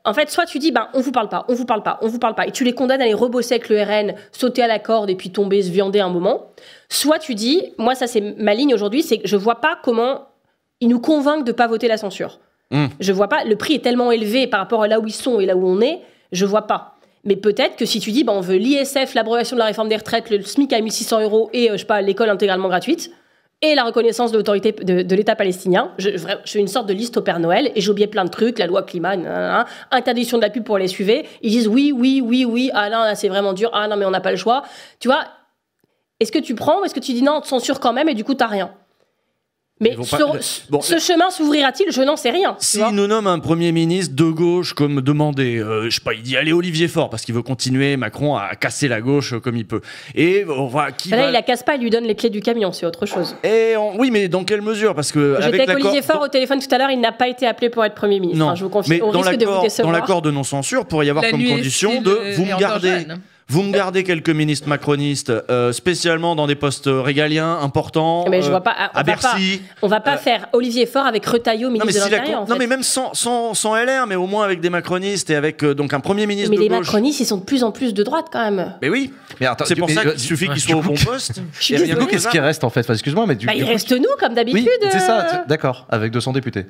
en fait, soit tu dis, on vous parle pas, et tu les condamnes à aller rebosser avec le RN, sauter à la corde et puis tomber, se viander un moment. Soit tu dis, moi ça c'est ma ligne aujourd'hui, c'est que je vois pas comment ils nous convainquent de pas voter la censure. Je vois pas, le prix est tellement élevé par rapport à là où ils sont et là où on est, je vois pas. Mais peut-être que si tu dis, on veut l'ISF, l'abrogation de la réforme des retraites, le SMIC à 1 600 € et l'école intégralement gratuite, et la reconnaissance de l'autorité de l'État palestinien. Je fais une sorte de liste au Père Noël, et j'ai oublié plein de trucs, la loi climat, interdiction de la pub pour les SUV. Ils disent oui, ah là, c'est vraiment dur, ah non, mais on n'a pas le choix. Tu vois, est-ce que tu prends ou est-ce que tu dis non, on te censure quand même et du coup, t'as rien? Mais ce chemin s'ouvrira-t-il? Je n'en sais rien. S'il nous nomme un Premier ministre de gauche comme demandé, je sais pas, il dit allez Olivier Faure parce qu'il veut continuer Macron à casser la gauche comme il peut. Et voilà, il la casse pas, il lui donne les clés du camion, c'est autre chose. Oui, mais dans quelle mesure? Parce que j'étais avec Olivier Faure au téléphone tout à l'heure, il n'a pas été appelé pour être Premier ministre. Non, je vous confie, au risque de vous décevoir. Dans l'accord de non-censure, pourrait y avoir comme condition de vous me gardez quelques ministres macronistes, spécialement dans des postes régaliens importants, mais je vois pas, à Bercy. On va pas faire Olivier Faure avec Retailleau, ministre de l'Intérieur. En fait. Non, mais même sans LR, mais au moins avec des macronistes et avec donc un Premier ministre de gauche. Mais les macronistes, ils sont de plus en plus de droite quand même. Mais oui. Mais attends, c'est pour ça qu'il suffit qu'ils soient au bon poste. Du coup, qu'est-ce qui reste en fait? Excuse-moi, mais il reste nous, comme d'habitude. Oui, c'est ça, d'accord, avec 200 députés.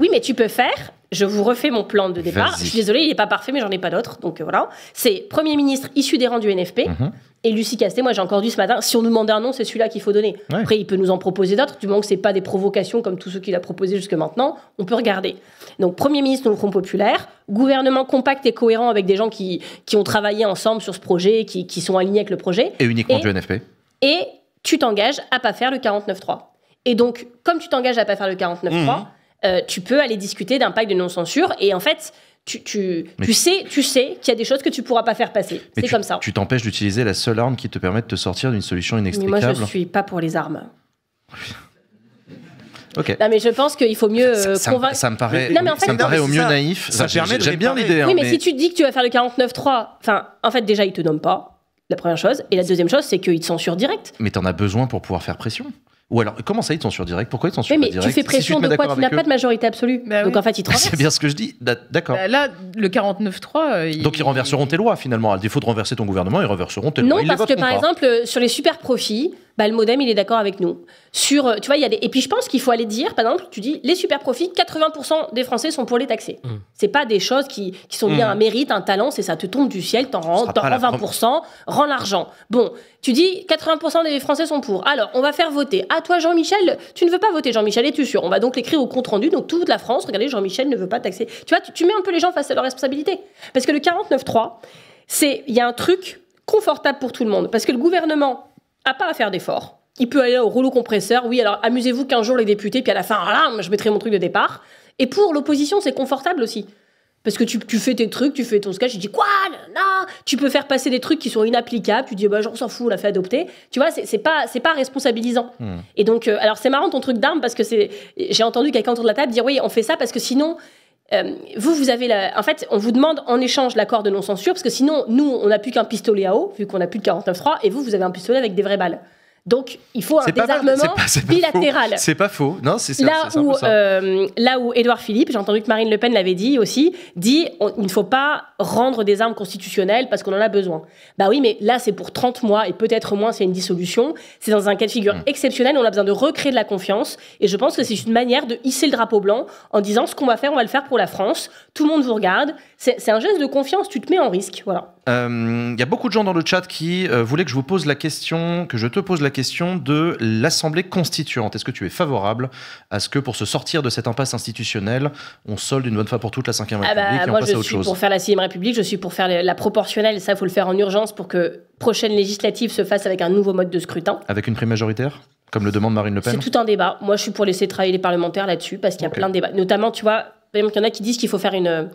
Oui, mais tu peux faire, je vous refais mon plan de départ. Je suis désolée, il n'est pas parfait, mais j'en ai pas d'autres. Donc voilà. C'est Premier ministre issu des rangs du NFP. Et Lucie Castet, moi j'ai encore dit ce matin, si on nous demande un nom, c'est celui-là qu'il faut donner. Ouais. Après, il peut nous en proposer d'autres, du moment que ce n'est pas des provocations comme tous ceux qu'il a proposés jusque maintenant, on peut regarder. Donc Premier ministre du Front Populaire, gouvernement compact et cohérent avec des gens qui ont travaillé ensemble sur ce projet, qui sont alignés avec le projet. Et uniquement du NFP. Et tu t'engages à pas faire le 49.3. Et donc, comme tu t'engages à pas faire le 49.3, tu peux aller discuter d'un pacte de non-censure et en fait, tu sais qu'il y a des choses que tu pourras pas faire passer. C'est comme ça. Tu t'empêches d'utiliser la seule arme qui te permet de te sortir d'une solution inextricable. Mais moi, je suis pas pour les armes. Ok. Non, mais je pense qu'il faut mieux convaincre. Ça me paraît au mieux naïf. J'aime bien l'idée. Oui, mais si tu te dis que tu vas faire le 49.3, en fait, déjà, ils te nomment pas. La première chose. Et la deuxième chose, c'est qu'ils te censurent direct. Mais t'en as besoin pour pouvoir faire pression. Ou alors, comment ça, ils te censurent direct? Pourquoi ils te censurent direct? Mais tu fais pression de quoi? Tu n'as pas de majorité absolue. Donc en fait, ils te renversent. C'est bien ce que je dis. D'accord. Là, le 49.3... Donc ils renverseront tes lois, finalement. À défaut de renverser ton gouvernement, ils renverseront tes lois. Non, parce que par exemple, sur les super profits, le MoDem, il est d'accord avec nous. Tu vois, il y a des... Et puis je pense qu'il faut aller dire, par exemple, tu dis, les super profits, 80% des Français sont pour les taxer. C'est pas des choses qui sont liées à un mérite, un talent, c'est ça te tombe du ciel, t'en rends 20%, rends l'argent. Bon, tu dis, 80% des Français sont pour. Alors, on va faire voter. Ah, toi, Jean-Michel, tu ne veux pas voter, Jean-Michel, es-tu sûr? On va donc l'écrire au compte-rendu, donc toute la France, regardez, Jean-Michel ne veut pas taxer. Tu vois, tu mets un peu les gens face à leurs responsabilités. Parce que le 49.3, il y a un truc confortable pour tout le monde. Parce que le gouvernement n'a pas à faire d'efforts. Il peut aller au rouleau compresseur. Oui, alors amusez-vous 15 jours les députés, puis à la fin, je mettrai mon truc de départ. Et pour l'opposition, c'est confortable aussi. Parce que tu fais tes trucs, tu fais ton sketch, tu dis quoi, non, tu peux faire passer des trucs qui sont inapplicables, tu dis bah, on s'en fout, on l'a fait adopter. Tu vois, c'est pas responsabilisant. Et donc, alors c'est marrant ton truc d'armes parce que j'ai entendu quelqu'un autour de la table dire oui, on fait ça parce que sinon. Vous avez en fait, on vous demande en échange l'accord de non-censure parce que sinon, nous, on n'a plus qu'un pistolet à eau, vu qu'on n'a plus de 49.3, et vous avez un pistolet avec des vraies balles. Donc, il faut un désarmement bilatéral. C'est pas faux. Non, c'est là où Édouard Philippe, j'ai entendu que Marine Le Pen l'avait dit aussi, il ne faut pas rendre des armes constitutionnelles parce qu'on en a besoin. Bah oui, mais là, c'est pour 30 mois et peut-être moins s'il y a une dissolution. C'est dans un cas de figure exceptionnel. On a besoin de recréer de la confiance. Et je pense que c'est une manière de hisser le drapeau blanc en disant ce qu'on va faire, on va le faire pour la France. Tout le monde vous regarde. C'est un geste de confiance. Tu te mets en risque. Voilà. Y a beaucoup de gens dans le chat qui voulaient que je vous pose la question, que je te pose la question de l'Assemblée constituante. Est-ce que tu es favorable à ce que pour se sortir de cette impasse institutionnelle, on solde une bonne fois pour toutes la 5e République et on passe à autre chose? Moi, je suis pour faire la 6e République, je suis pour faire la proportionnelle. Ça, il faut le faire en urgence pour que prochaine législative se fasse avec un nouveau mode de scrutin. Avec une prime majoritaire, comme le demande Marine Le Pen? C'est tout un débat. Moi, je suis pour laisser travailler les parlementaires là-dessus parce qu'il y a plein de débats. Notamment, tu vois, il y en a qui disent qu'il faut faire une...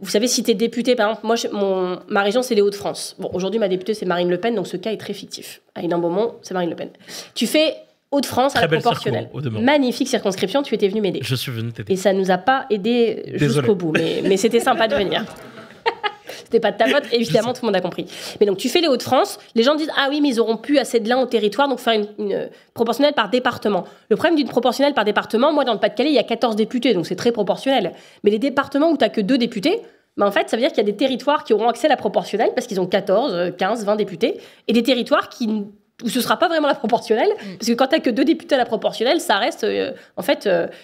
Vous savez, si tu es député, par exemple, moi, ma région, c'est les Hauts-de-France. Bon, aujourd'hui, ma députée, c'est Marine Le Pen, donc ce cas est très fictif. À Hénin Beaumont, c'est Marine Le Pen. Tu fais Hauts-de-France à la proportionnelle. Magnifique circonscription, tu étais venu m'aider. Je suis venu t'aider. Et ça nous a pas aidé jusqu'au bout, mais c'était sympa de venir. C'était pas de ta faute, évidemment, tout le monde a compris. Mais donc, tu fais les Hauts-de-France, les gens disent « Ah oui, mais ils auront plus assez de l'un au territoire, donc faire une proportionnelle par département. » Le problème d'une proportionnelle par département, moi, dans le Pas-de-Calais, il y a 14 députés, donc c'est très proportionnel. Mais les départements où tu n'as que 2 députés, bah en fait, ça veut dire qu'il y a des territoires qui auront accès à la proportionnelle parce qu'ils ont 14, 15, 20 députés, et des territoires où ce ne sera pas vraiment la proportionnelle, parce que quand tu n'as que 2 députés à la proportionnelle, ça reste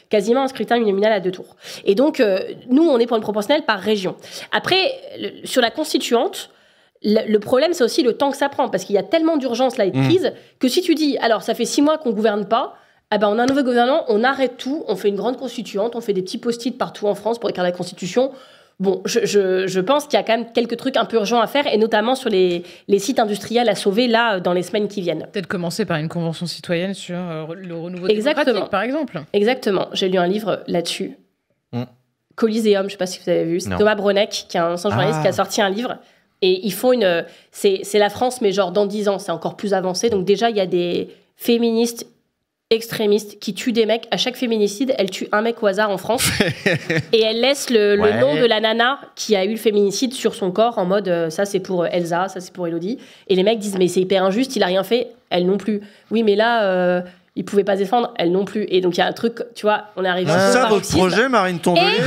quasiment un scrutin uninominal à 2 tours. Et donc, nous, on est pour une proportionnelle par région. Après, sur la constituante, le problème, c'est aussi le temps que ça prend, parce qu'il y a tellement d'urgence là et de crise, que si tu dis, alors ça fait 6 mois qu'on ne gouverne pas, ah ben, on a un nouveau gouvernement, on arrête tout, on fait une grande constituante, on fait des petits post-it partout en France pour écrire la Constitution. Bon, je pense qu'il y a quand même quelques trucs un peu urgents à faire, et notamment sur les sites industriels à sauver, là, dans les semaines qui viennent. Peut-être commencer par une convention citoyenne sur le renouveau démocratique, par exemple. Exactement. J'ai lu un livre là-dessus. Coliseum, je ne sais pas si vous avez vu. C'est Thomas Bronek, qui est un ancien journaliste, qui a sorti un livre. Et ils font c'est la France, mais genre dans 10 ans, c'est encore plus avancé. Donc déjà, il y a des féministes extrémistes qui tuent des mecs. À chaque féminicide, elle tue un mec au hasard en France et elle laisse le nom de la nana qui a eu le féminicide sur son corps en mode ça c'est pour Elsa, ça c'est pour Elodie, et les mecs disent mais c'est hyper injuste, il a rien fait, elle non plus. Oui mais là il pouvait pas se défendre, elle non plus. Et donc il y a un truc, tu vois, on est arrivé à ça votre projet, Marine Tondelier.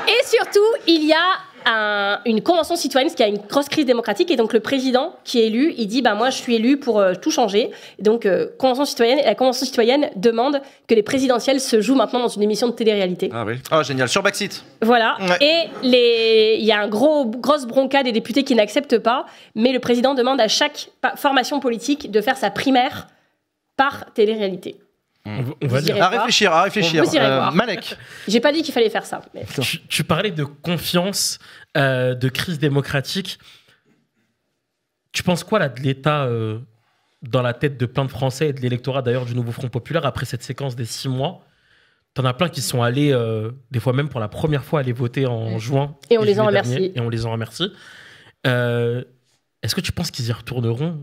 Et surtout il y a une convention citoyenne qui a une grosse crise démocratique, et donc le président qui est élu, il dit bah moi je suis élu pour tout changer. Et donc convention citoyenne, et la convention citoyenne demande que les présidentielles se jouent maintenant dans une émission de télé-réalité. Ah oui. Oh génial, sur Backseat. Voilà. Ouais. Et il y a un grosse bronca des députés qui n'acceptent pas, mais le président demande à chaque formation politique de faire sa primaire par télé-réalité. On va dire. À réfléchir. Malek. J'ai pas dit qu'il fallait faire ça. Mais... Tu parlais de confiance, de crise démocratique. Tu penses quoi là de l'État dans la tête de plein de Français et de l'électorat d'ailleurs du Nouveau Front Populaire après cette séquence des 6 mois? T'en as plein qui sont allés, des fois même pour la première fois, aller voter en juin. Et on les en remercie. Et on les en remercie. Est-ce que tu penses qu'ils y retourneront?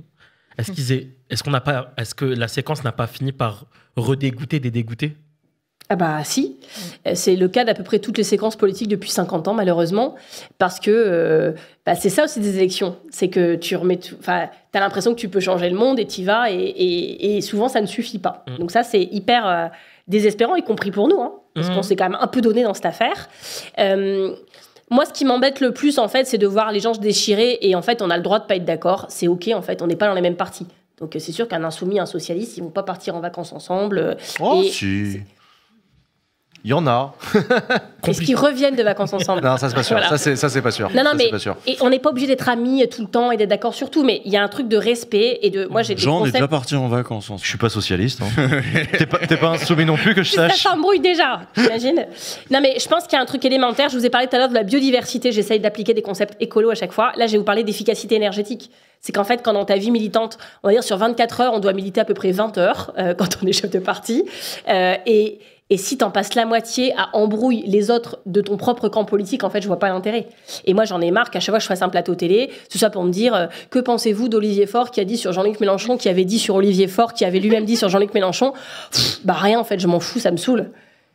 Est-ce que la séquence n'a pas fini par redégoûter des dégoûtés? Ah bah si, c'est le cas d'à peu près toutes les séquences politiques depuis 50 ans malheureusement, parce que c'est ça aussi des élections, c'est que tu remets t'as l'impression que tu peux changer le monde et t'y vas, et souvent ça ne suffit pas. Donc ça c'est hyper désespérant, y compris pour nous, hein, parce qu'on s'est quand même un peu donné dans cette affaire. Moi, ce qui m'embête le plus, en fait, c'est de voir les gens se déchirer, et en fait, on a le droit de pas être d'accord. C'est OK, en fait, on n'est pas dans les mêmes partis. Donc, c'est sûr qu'un insoumis, un socialiste, ils vont pas partir en vacances ensemble. Si. Il y en a. Est-ce qu'ils reviennent de vacances ensemble? Non, ça c'est pas sûr. Voilà. Ça c'est pas sûr. Non, mais et on n'est pas obligé d'être amis tout le temps et d'être d'accord sur tout, mais il y a un truc de respect et de. Moi, j'ai des Jean, concepts... on est déjà parti en vacances ensemble. Je suis pas socialiste. Hein. T'es pas insoumis non plus que je sache. Ça s'embrouille déjà, j'imagine. Non, mais je pense qu'il y a un truc élémentaire. Je vous ai parlé tout à l'heure de la biodiversité. J'essaye d'appliquer des concepts écolos à chaque fois. Là, je vais vous parler d'efficacité énergétique. C'est qu'en fait, quand dans ta vie militante, on va dire sur 24 heures, on doit militer à peu près 20 heures quand on est chef de parti. Et si t'en passes la moitié à embrouiller les autres de ton propre camp politique, en fait, je vois pas l'intérêt. Et moi, j'en ai marre qu'à chaque fois je fasse un plateau télé, tout ça pour me dire que pensez-vous d'Olivier Faure qui a dit sur Jean-Luc Mélenchon, qui avait dit sur Olivier Faure, qui avait lui-même dit sur Jean-Luc Mélenchon. Bah rien, en fait, je m'en fous, ça me saoule.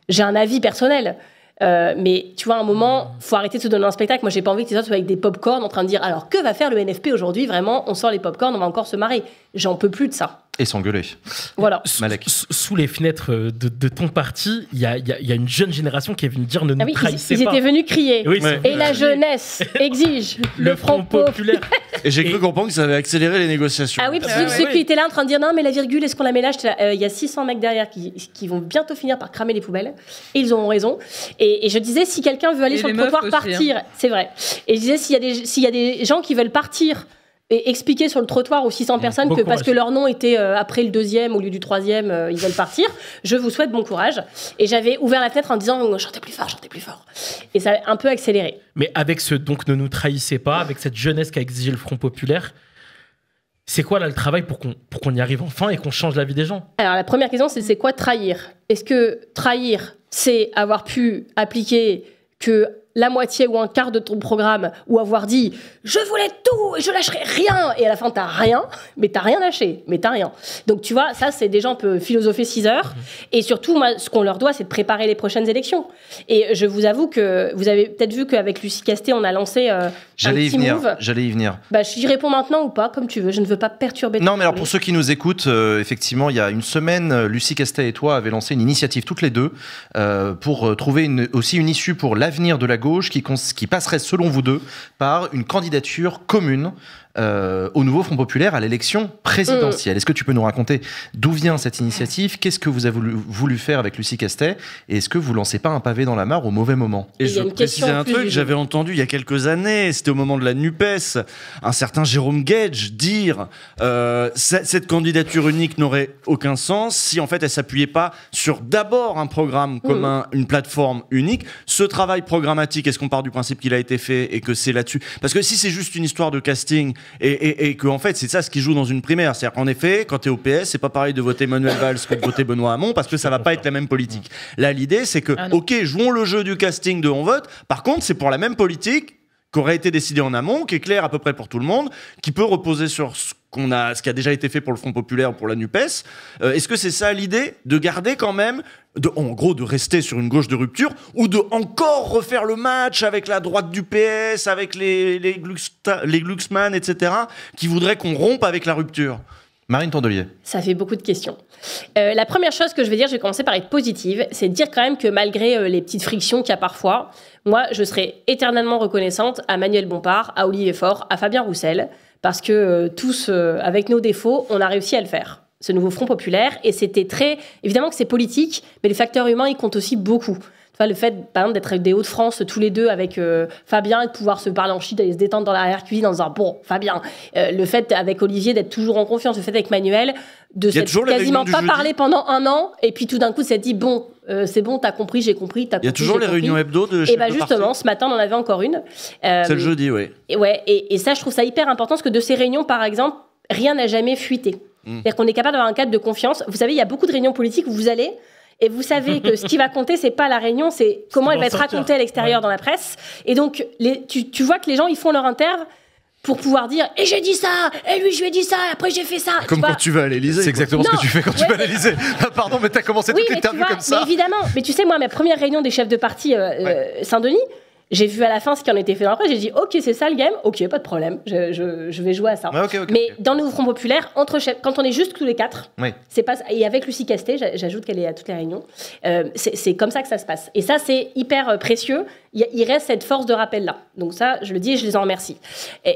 J'ai un avis personnel. Mais tu vois, à un moment, faut arrêter de se donner un spectacle. Moi, j'ai pas envie que les autres soient avec des pop-corn en train de dire alors que va faire le NFP aujourd'hui. Vraiment, on sort les pop-corn, on va encore se marrer. J'en peux plus de ça. Et s'engueuler. Voilà. Malek. Sous les fenêtres de ton parti, il y a une jeune génération qui est venue dire ne nous trahissez ils pas. étaient venus crier. Oui, et la jeunesse exige le Front populaire. Et j'ai cru comprendre que ça avait accéléré les négociations. Ah oui, parce que ceux qui étaient là en train de dire non, mais la virgule, est-ce qu'on la met là? Il y a 600 mecs derrière qui vont bientôt finir par cramer les poubelles. Et ils auront raison. Et je disais, si quelqu'un veut aller sur le trottoir partir, c'est vrai. Et je disais, s'il y a des gens qui veulent partir et expliquer sur le trottoir aux 600 personnes que parce que leur nom était après le deuxième au lieu du troisième, ils veulent partir, je vous souhaite bon courage. Et j'avais ouvert la fenêtre en disant chantez plus fort, chantez plus fort. Et ça a un peu accéléré. Mais avec ce donc ne nous trahissez pas, avec cette jeunesse qu'a exigé le Front populaire, c'est quoi là le travail pour qu'on y arrive enfin et qu'on change la vie des gens? Alors la première question, c'est quoi trahir? Est-ce que trahir, c'est avoir pu appliquer que la moitié ou un quart de ton programme, ou avoir dit je voulais tout et je lâcherai rien, et à la fin t'as rien, mais t'as rien lâché, mais t'as rien. Donc tu vois, ça c'est des gens peuvent philosopher 6 heures, et surtout moi ce qu'on leur doit c'est de préparer les prochaines élections. Et je vous avoue que vous avez peut-être vu qu'avec Lucie Castet on a lancé un petit move. J'allais y venir. Bah j'y réponds maintenant ou pas, comme tu veux, je ne veux pas perturber. Non mais alors pour ceux qui nous écoutent, effectivement il y a une semaine, Lucie Castet et toi avez lancé une initiative toutes les deux pour trouver aussi une issue pour l'avenir de la gauche qui passerait selon vous deux par une candidature commune au nouveau Front populaire à l'élection présidentielle. Est-ce que tu peux nous raconter d'où vient cette initiative? Qu'est-ce que vous avez voulu faire avec Lucie Castet? Et est-ce que vous lancez pas un pavé dans la mare au mauvais moment? Et je précisais un truc que j'avais entendu il y a quelques années, c'était au moment de la NUPES, un certain Jérôme Gage dire cette candidature unique n'aurait aucun sens si en fait elle s'appuyait pas sur d'abord un programme commun, une plateforme unique. Ce travail programmatique, est-ce qu'on part du principe qu'il a été fait et que c'est là-dessus? Parce que si c'est juste une histoire de casting et que en fait c'est ça ce qui joue dans une primaire, c'est-à-dire qu'en effet quand t'es au PS c'est pas pareil de voter Manuel Valls que de voter Benoît Hamon parce que ça va pas être la même politique. Là l'idée c'est que ok, jouons le jeu du casting de on vote, par contre c'est pour la même politique qui aurait été décidée en amont, qui est claire à peu près pour tout le monde, qui peut reposer sur ce qui a déjà été fait pour le Front populaire ou pour la NUPES. Est-ce que c'est ça l'idée, de garder quand même, en gros de rester sur une gauche de rupture, ou de encore refaire le match avec la droite du PS, avec les Glucksmann, etc., qui voudraient qu'on rompe avec la rupture? Marine Tondelier. Ça fait beaucoup de questions. La première chose que je vais dire, je vais commencer par être positive, c'est de dire quand même que malgré les petites frictions qu'il y a parfois, moi, je serai éternellement reconnaissante à Manuel Bompard, à Olivier Faure, à Fabien Roussel, parce que tous, avec nos défauts, on a réussi à le faire. Ce nouveau Front populaire, et c'était très... Évidemment que c'est politique, mais le facteur humain, il compte aussi beaucoup. Le fait, par exemple, d'être avec des Hauts-de-France tous les deux avec Fabien et de pouvoir se parler en chute, d'aller se détendre dans l'arrière-cuisine en disant bon, Fabien. Le fait avec Olivier d'être toujours en confiance, le fait avec Manuel de s'être quasiment pas parlé pendant 1 an et puis tout d'un coup s'être dit bon, c'est bon, t'as compris, j'ai compris, t'as compris. Il y a toujours les réunions hebdo de chefs de parti. Et justement, ce matin, on en avait encore une. C'est le jeudi, oui. Et ça, je trouve ça hyper important parce que de ces réunions, par exemple, rien n'a jamais fuité. C'est-à-dire qu'on est capable d'avoir un cadre de confiance. Vous savez, il y a beaucoup de réunions politiques où vous allez. Et vous savez que ce qui va compter, c'est pas la réunion, c'est comment elle va être racontée à l'extérieur dans la presse. Et donc, tu vois que les gens, ils font leur interve pour pouvoir dire « Et j'ai dit ça, et lui, je lui ai dit ça, et après j'ai fait ça ». Comme quand tu vas à l'Élysée. C'est exactement ce que tu fais quand tu vas à l'Élysée. Pardon, mais t'as commencé toute l'interview comme ça. Mais évidemment. Mais tu sais, moi, ma première réunion des chefs de parti Saint-Denis, j'ai vu à la fin ce qui en était fait dans la presse, j'ai dit ok, c'est ça le game, ok, pas de problème, je vais jouer à ça. Mais dans le nouveau Front populaire, entre chefs, quand on est juste tous les 4, c'est pas, et avec Lucie Castet, j'ajoute qu'elle est à toutes les réunions, c'est comme ça que ça se passe. Et ça, c'est hyper précieux. Il reste cette force de rappel là. Donc ça, je le dis et je les en remercie.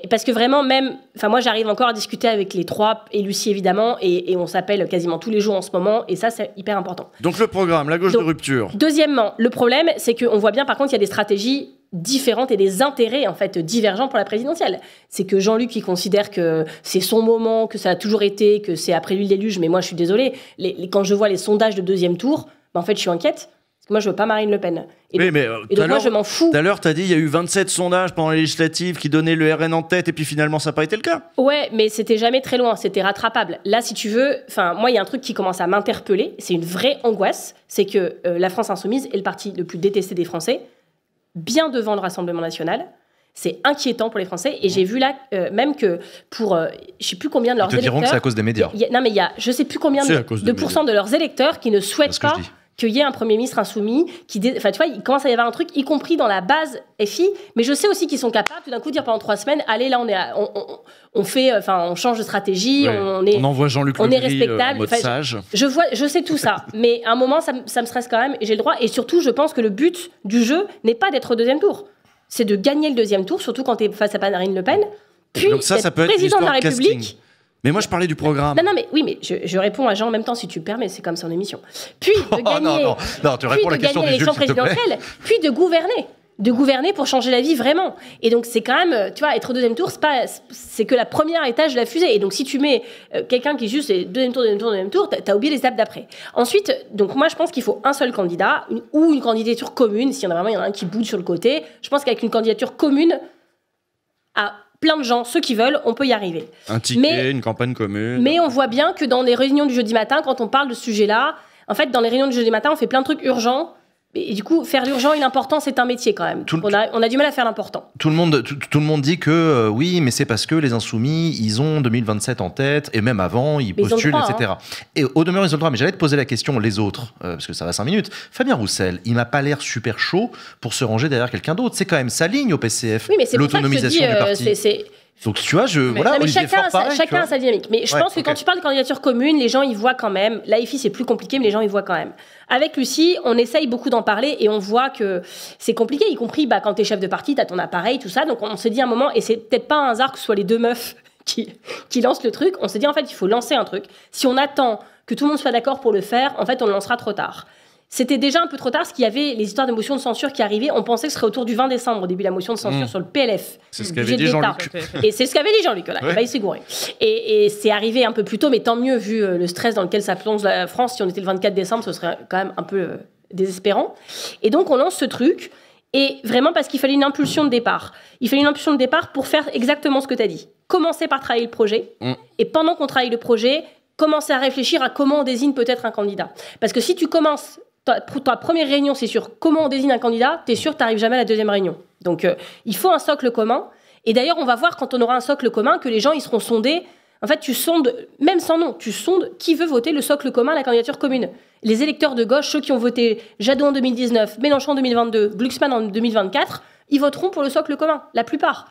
Parce que vraiment, moi j'arrive encore à discuter avec les 3 et Lucie évidemment, et on s'appelle quasiment tous les jours en ce moment, et ça c'est hyper important. Donc le programme, la gauche de rupture. Deuxièmement, le problème, c'est qu'on voit bien par contre, il y a des stratégies différentes et des intérêts en fait divergents pour la présidentielle. C'est que Jean-Luc il considère que c'est son moment, que ça a toujours été, que c'est après lui le déluge, mais moi je suis désolée, quand je vois les sondages de deuxième tour, en fait je suis inquiète. Parce Moi, je veux pas Marine Le Pen. Et Oui, donc, mais et donc moi, je m'en fous. Tout à l'heure, tu as dit il y a eu 27 sondages pendant les législatives qui donnaient le RN en tête, et puis finalement, ça n'a pas été le cas. Ouais, mais c'était jamais très loin, c'était rattrapable. Là, si tu veux, moi, il y a un truc qui commence à m'interpeller, c'est une vraie angoisse, c'est que la France Insoumise est le parti le plus détesté des Français, bien devant le Rassemblement National. C'est inquiétant pour les Français. Et j'ai vu là, même que pour, je sais plus combien de leurs électeurs... Ils te diront que c'est à cause des médias. Non, mais il y a, je sais plus combien de pourcents de leurs électeurs qui ne souhaitent pas qu'il y ait un Premier ministre insoumis. Enfin, tu vois, il commence à y avoir un truc, y compris dans la base FI. Mais je sais aussi qu'ils sont capables, tout d'un coup, de dire pendant 3 semaines, allez, là, on change de stratégie, on envoie Jean-Luc on est Legris, respectable. mode sage. Je sais tout ça. Mais à un moment, ça me stresse quand même. Et j'ai le droit. Et surtout, je pense que le but du jeu n'est pas d'être au deuxième tour. C'est de gagner le deuxième tour, surtout quand tu es face à Marine Le Pen. Puis, donc ça peut être président de la l'histoire République. casting. Mais moi, je parlais du programme. Non, mais oui, mais je réponds à Jean en même temps, si tu le permets, c'est comme son émission. Puis de gagner, non, tu réponds à la question du l'élection Jules, s'il te plaît. présidentielle, puis de gouverner pour changer la vie vraiment. Et donc c'est quand même, tu vois, être au deuxième tour, c'est que la première étage de la fusée. Et donc si tu mets quelqu'un qui juste est deuxième tour, t'as oublié les étapes d'après. Ensuite, donc moi je pense qu'il faut un seul candidat ou une candidature commune. S'il y en a vraiment, il y en a un qui boude sur le côté. Je pense qu'avec une candidature commune à plein de gens, ceux qui veulent, on peut y arriver. Un ticket, une campagne commune. Mais on voit bien que dans les réunions du jeudi matin, quand on parle de ce sujet-là, en fait, dans les réunions du jeudi matin, on fait plein de trucs urgents. Et du coup, faire l'urgent et l'important, c'est un métier quand même. On a du mal à faire l'important. Tout le monde dit que oui, mais c'est parce que les Insoumis, ils ont 2027 en tête, et même avant, ils postulent, etc. Et au demeurant, ils ont le droit. Mais j'allais te poser la question, les autres, parce que ça va 5 minutes. Fabien Roussel, il m'a pas l'air super chaud pour se ranger derrière quelqu'un d'autre. C'est quand même sa ligne au PCF, oui, mais c'est l'autonomisation du parti. Donc tu vois, chacun a sa dynamique. Mais je pense que quand tu parles de candidature commune, les gens y voient quand même. L'AFI, c'est plus compliqué, mais les gens y voient quand même. Avec Lucie, on essaye beaucoup d'en parler et on voit que c'est compliqué, y compris quand t'es chef de parti, t'as ton appareil, tout ça. Donc on s'est dit à un moment, et c'est peut-être pas un hasard que ce soit les 2 meufs qui lancent le truc, on s'est dit en fait, il faut lancer un truc. Si on attend que tout le monde soit d'accord pour le faire, en fait, on le lancera trop tard. C'était déjà un peu trop tard parce qu'il y avait les histoires de motion de censure qui arrivaient. On pensait que ce serait autour du 20 décembre, au début, la motion de censure sur le PLF. C'est ce qu'avait dit Jean-Luc. Et c'est ce qu'avait dit Jean-Luc, là. Il s'est gouré. Et c'est arrivé un peu plus tôt, mais tant mieux, vu le stress dans lequel ça plonge la France. Si on était le 24 décembre, ce serait quand même un peu désespérant. Et donc, on lance ce truc. Et vraiment parce qu'il fallait une impulsion de départ. Il fallait une impulsion de départ pour faire exactement ce que tu as dit. Commencer par travailler le projet. Et pendant qu'on travaille le projet, commencer à réfléchir à comment on désigne peut-être un candidat. Parce que si tu commences... Ta première réunion, c'est sur comment on désigne un candidat, t'es sûr que t'arrives jamais à la deuxième réunion. Donc, il faut un socle commun. Et d'ailleurs, on va voir quand on aura un socle commun que les gens, ils seront sondés. En fait, tu sondes, même sans nom, tu sondes qui veut voter le socle commun, la candidature commune. Les électeurs de gauche, ceux qui ont voté Jadot en 2019, Mélenchon en 2022, Glucksmann en 2024, ils voteront pour le socle commun, la plupart.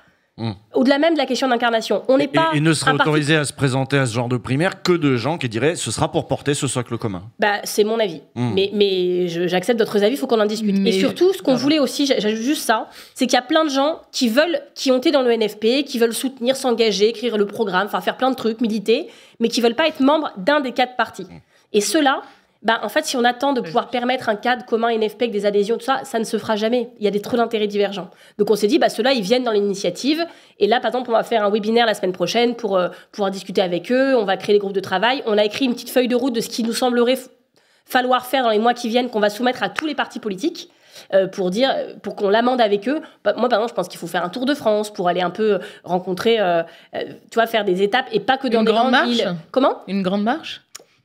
Au-delà même de la question d'incarnation. On n'est pas. Et ne serait autorisé à se présenter à ce genre de primaire que de gens qui diraient ce sera pour porter ce socle commun. C'est mon avis. Mais j'accepte d'autres avis, il faut qu'on en discute. Et surtout, ce qu'on voulait aussi, j'ajoute juste ça, c'est qu'il y a plein de gens qui ont été dans le NFP, qui veulent soutenir, s'engager, écrire le programme, enfin faire plein de trucs, militer, mais qui veulent pas être membres d'un des 4 partis. Et ceux-là, en fait, si on attend de pouvoir permettre un cadre commun NFP avec des adhésions, tout ça, ça ne se fera jamais. Il y a trop d'intérêts divergents. Donc on s'est dit, ceux-là, ils viennent dans l'initiative. Et là, par exemple, on va faire un webinaire la semaine prochaine pour pouvoir discuter avec eux. On va créer des groupes de travail. On a écrit une petite feuille de route de ce qui nous semblerait falloir faire dans les mois qui viennent, qu'on va soumettre à tous les partis politiques. Pour qu'on l'amende avec eux. Moi, par exemple, je pense qu'il faut faire un tour de France pour aller un peu rencontrer, faire des étapes et pas que dans des grandes villes. Comment ? Une grande marche ?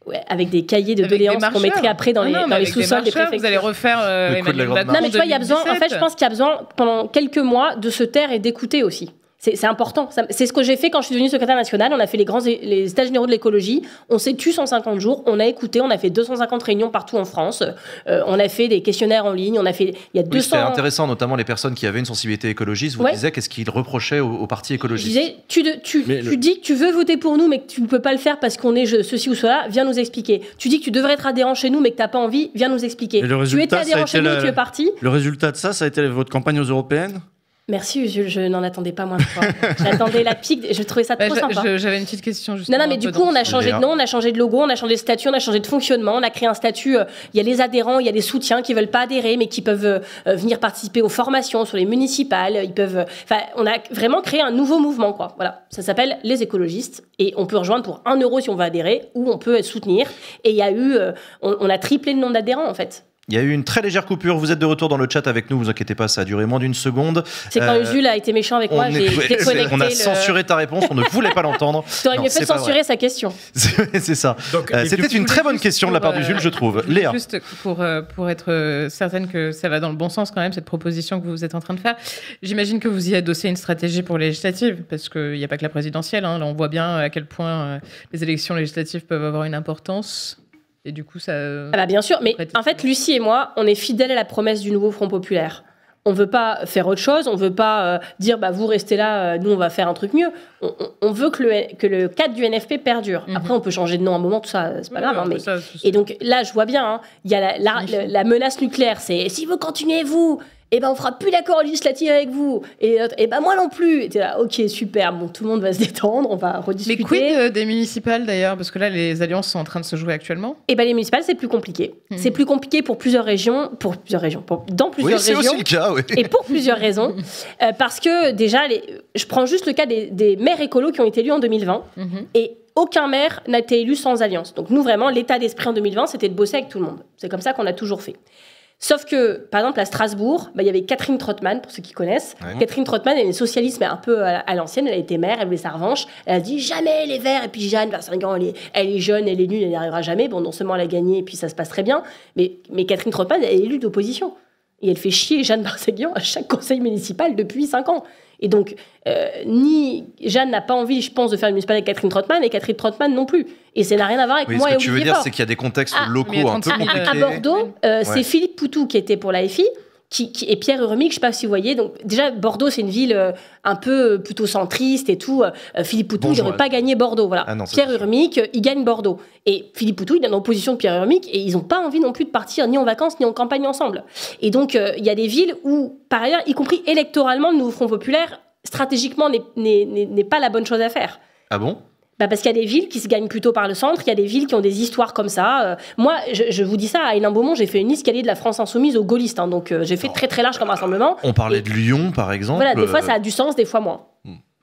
Ouais, avec des cahiers de doléances qu'on mettrait après dans les sous-sols des préfectures. Vous allez refaire Emmanuel Macron. Non, mais tu vois, il y a besoin. En fait, je pense qu'il y a besoin pendant quelques mois de se taire et d'écouter aussi. C'est important. C'est ce que j'ai fait quand je suis devenue secrétaire nationale. On a fait les états généraux de l'écologie. On s'est tué 150 jours. On a écouté. On a fait 250 réunions partout en France. On a fait des questionnaires en ligne. Il y a 200. C'était intéressant, notamment les personnes qui avaient une sensibilité écologiste. Vous disiez qu'est-ce qu'ils reprochaient au parti écologiste. Je disais, tu dis que tu veux voter pour nous, mais que tu ne peux pas le faire parce qu'on est ceci ou cela. Viens nous expliquer. Tu dis que tu devrais être adhérent chez nous, mais que tu n'as pas envie. Viens nous expliquer. Tu étais adhérent chez nous, tu es parti. Le résultat de ça a été votre campagne aux européennes. Merci, Jules, je n'en attendais pas moins de toi. J'attendais la pique, je trouvais ça trop sympa. J'avais une petite question justement. Non, mais du coup, on a changé de nom, on a changé de logo, on a changé de statut, on a changé de fonctionnement, on a créé un statut. Il y a les adhérents, il y a les soutiens qui ne veulent pas adhérer, mais qui peuvent venir participer aux formations sur les municipales. On a vraiment créé un nouveau mouvement, quoi. Voilà, ça s'appelle les écologistes. Et on peut rejoindre pour 1 € si on veut adhérer, ou on peut soutenir. Et il y a eu, on a triplé le nombre d'adhérents, en fait. Il y a eu une très légère coupure. Vous êtes de retour dans le chat avec nous. Vous inquiétez pas, ça a duré moins d'une seconde. C'est quand Jules a été méchant avec moi, j'ai déconnecté. On a censuré ta réponse. On ne voulait pas l'entendre. Tu aurais mieux fait de censurer sa question. C'est ça. C'était une très bonne question de la part du Jules, je trouve. Léa. Juste pour être certaine que ça va dans le bon sens quand même, cette proposition que vous êtes en train de faire. J'imagine que vous y adossez une stratégie pour les législatives, parce qu'il n'y a pas que la présidentielle. Hein. Là, on voit bien à quel point les élections législatives peuvent avoir une importance. Et du coup, ça... Ah bah bien sûr, mais en fait, Lucie et moi, on est fidèles à la promesse du nouveau Front Populaire. On ne veut pas faire autre chose, on ne veut pas dire bah, vous restez là, nous on va faire un truc mieux. On veut que le cadre du NFP perdure. Après, on peut changer de nom à un moment, tout ça, c'est pas grave. Hein, mais... Et donc là, je vois bien, il y a la menace nucléaire, c'est si vous continuez, vous, eh ben on fera plus l'accord législatif avec vous. Et ben moi non plus. Et t'es là, ok, super, bon, tout le monde va se détendre, on va rediscuter. Mais quid des municipales d'ailleurs, parce que là, les alliances sont en train de se jouer actuellement. Et ben les municipales, c'est plus compliqué. C'est plus compliqué pour plusieurs régions, dans plusieurs régions. C'est aussi le cas, oui. Et pour plusieurs raisons. Parce que déjà, je prends juste le cas des maires écolos qui ont été élus en 2020. Et aucun maire n'a été élu sans alliance. Donc nous, vraiment, l'état d'esprit en 2020, c'était de bosser avec tout le monde. C'est comme ça qu'on a toujours fait. Sauf que, par exemple, à Strasbourg, il y avait Catherine Trottmann, pour ceux qui connaissent. Ouais. Catherine Trottmann, elle est une socialiste, mais un peu à l'ancienne. Elle a été maire, elle voulait sa revanche. Elle a dit jamais les Verts. Et puis Jeanne Versingan, elle est jeune, elle est nulle, elle n'y arrivera jamais. Bon, non seulement elle a gagné, et puis ça se passe très bien, mais Catherine Trottmann, elle est élue d'opposition. Et elle fait chier Jeanne Barseguian à chaque conseil municipal depuis 5 ans. Et donc, Jeanne n'a pas envie, je pense, de faire une municipale avec Catherine Trottmann, et Catherine Trottmann non plus. Et ça n'a rien à voir avec moi et Olivier Faure. Ce que tu veux dire, c'est qu'il y a des contextes locaux un peu compliqués. À Bordeaux, c'est Philippe Poutou qui était pour l'AFI, et Pierre Urmic, je ne sais pas si vous voyez. Donc, déjà, Bordeaux, c'est une ville un peu plutôt centriste et tout. Philippe Poutou, il n'aurait pas gagné Bordeaux. Voilà. Ah non, Pierre Urmic, il gagne Bordeaux. Et Philippe Poutou, il est en opposition de Pierre Urmic, et ils n'ont pas envie non plus de partir ni en vacances ni en campagne ensemble. Et donc, il y a des villes où, par ailleurs, y compris électoralement, le nouveau Front Populaire, stratégiquement, n'est pas la bonne chose à faire. Ah bon ? Parce qu'il y a des villes qui se gagnent plutôt par le centre, il y a des villes qui ont des histoires comme ça. Moi, je vous dis ça, à Hénin-Beaumont, j'ai fait une liste qui allait de la France Insoumise aux gaullistes. Hein, donc j'ai fait très très large comme rassemblement. On parlait de Lyon, par exemple. Voilà, des fois ça a du sens, des fois moins.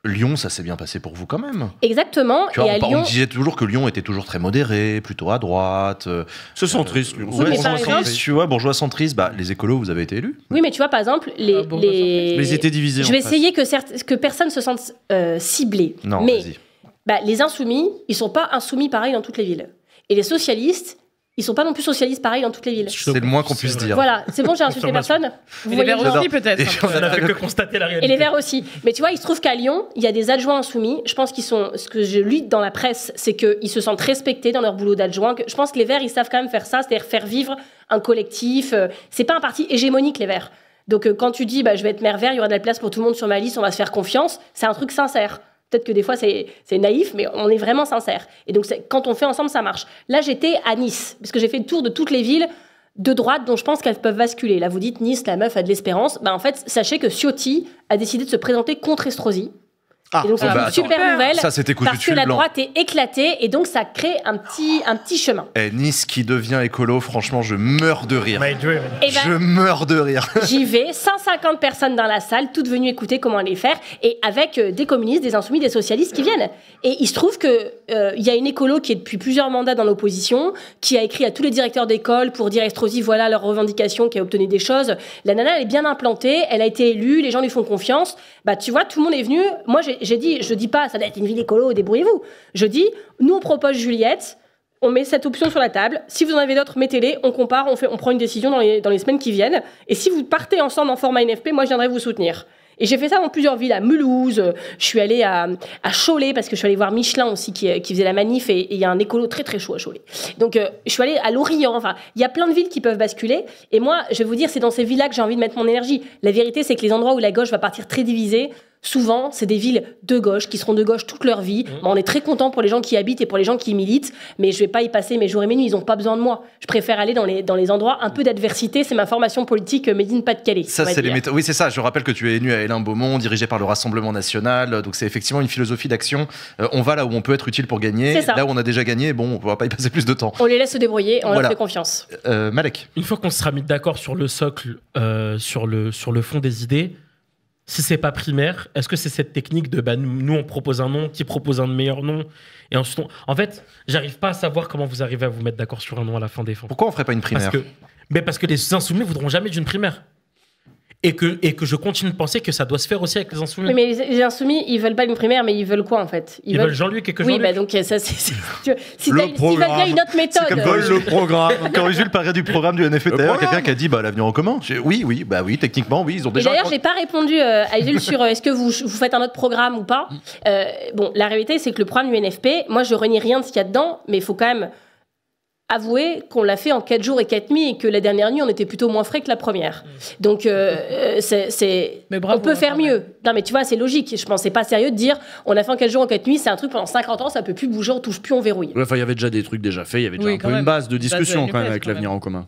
Lyon, ça s'est bien passé pour vous quand même. Exactement. Tu vois, et on disait toujours que Lyon était toujours très modéré, plutôt à droite. C'est centriste, Lyon. Ouais, centriste, tu vois, bourgeois centriste. Les écolos, vous avez été élus. Oui, mais tu vois, par exemple, les ils étaient divisés. Je vais essayer que personne se sente ciblé. Non, mais vas-y. Les insoumis, ils sont pas insoumis pareil dans toutes les villes. Et les socialistes, ils sont pas non plus socialistes pareil dans toutes les villes. C'est le moins qu'on puisse dire. Voilà, c'est bon, j'ai insulté personne. Vous les Verts aussi, peut-être. On n'a fait que constater la réalité. Et les Verts aussi. Mais tu vois, il se trouve qu'à Lyon, il y a des adjoints insoumis. Je pense qu'ils sont. Ce que je lis dans la presse, c'est qu'ils se sentent respectés dans leur boulot d'adjoint. Je pense que les Verts, ils savent quand même faire ça, c'est-à-dire faire vivre un collectif. C'est pas un parti hégémonique, les Verts. Donc quand tu dis, je vais être maire vert, il y aura de la place pour tout le monde sur ma liste, on va se faire confiance, c'est un truc sincère. Peut-être que des fois, c'est naïf, mais on est vraiment sincère. Et donc, quand on fait ensemble, ça marche. Là, j'étais à Nice, parce que j'ai fait le tour de toutes les villes de droite dont je pense qu'elles peuvent basculer. Là, vous dites Nice, la meuf a de l'espérance. En fait, sachez que Ciotti a décidé de se présenter contre Estrosi. Et donc, c'est une super nouvelle. Ça, c'était coup parce que la droite est éclatée, et donc ça crée un petit chemin. Nice qui devient écolo, franchement, je meurs de rire. Je meurs de rire. J'y vais, 150 personnes dans la salle, toutes venues écouter comment aller faire, et avec des communistes, des insoumis, des socialistes qui viennent. Et il se trouve que y a une écolo qui est depuis plusieurs mandats dans l'opposition, qui a écrit à tous les directeurs d'école pour dire Estrosi, voilà leurs revendications, qui a obtenu des choses. La nana, elle est bien implantée, elle a été élue, les gens lui font confiance. Tu vois, tout le monde est venu. Moi, je dis pas, ça doit être une ville écolo, débrouillez-vous. Je dis, nous on propose Juliette, on met cette option sur la table. Si vous en avez d'autres, mettez-les, on compare, on prend une décision dans les semaines qui viennent. Et si vous partez ensemble en format NFP, moi je viendrai vous soutenir. Et j'ai fait ça dans plusieurs villes, à Mulhouse, je suis allée à Cholet, parce que je suis allée voir Michelin aussi, qui faisait la manif, et il y a un écolo très très chaud à Cholet. Donc je suis allée à Lorient, enfin, il y a plein de villes qui peuvent basculer, et moi, je vais vous dire, c'est dans ces villes-là que j'ai envie de mettre mon énergie. La vérité, c'est que les endroits où la gauche va partir très divisée, souvent, c'est des villes de gauche, qui seront de gauche toute leur vie. On est très content pour les gens qui y habitent et pour les gens qui y militent, mais je vais pas y passer mes jours et mes nuits, ils ont pas besoin de moi. Je préfère aller dans les endroits un peu d'adversité, c'est ma formation politique made in Pas-de-Calais. Ça, c'est les méthodes. Oui, c'est ça, je rappelle que tu es venu à Hénin-Beaumont, dirigé par le Rassemblement National, donc c'est effectivement une philosophie d'action. On va là où on peut être utile pour gagner, là où on a déjà gagné, on va pas y passer plus de temps. On les laisse se débrouiller, on leur fait confiance. Malek. Une fois qu'on sera mis d'accord sur le socle, sur le fond des idées, si c'est pas primaire, est-ce que c'est cette technique de nous on propose un nom, qui propose un meilleur nom et ensuite en fait, j'arrive pas à savoir comment vous arrivez à vous mettre d'accord sur un nom à la fin des fins. Pourquoi on ferait pas une primaire? Parce que les insoumis voudront jamais d'une primaire. Et que je continue de penser que ça doit se faire aussi avec les insoumis. Mais les insoumis, ils veulent pas une primaire, mais ils veulent quoi en fait? Ils veulent Jean-Luc et que Jean-Luc. Oui, bah donc ça, si s'ils veulent bien une autre méthode. Ils veulent le programme. Quand Jules parlait du programme du NFETR, quelqu'un qui a dit l'avenir en commun. Oui, techniquement, oui, ils ont déjà. Et d'ailleurs, j'ai pas répondu à Jules sur est-ce que vous faites un autre programme ou pas. Bon, la réalité, c'est que le programme du NFP, moi, je renie rien de ce qu'il y a dedans, mais il faut quand même avouer qu'on l'a fait en 4 jours et 4 nuits et que la dernière nuit, on était plutôt moins frais que la première. Donc, on peut faire mieux. Non, mais tu vois, c'est logique. Je pense que c'est pas sérieux de dire on a fait en 4 jours et 4 nuits, c'est un truc pendant 50 ans, ça peut plus bouger, on touche plus, on verrouille. Enfin, il y avait déjà des trucs déjà faits, il y avait déjà un peu une base de discussion quand même avec l'avenir en commun.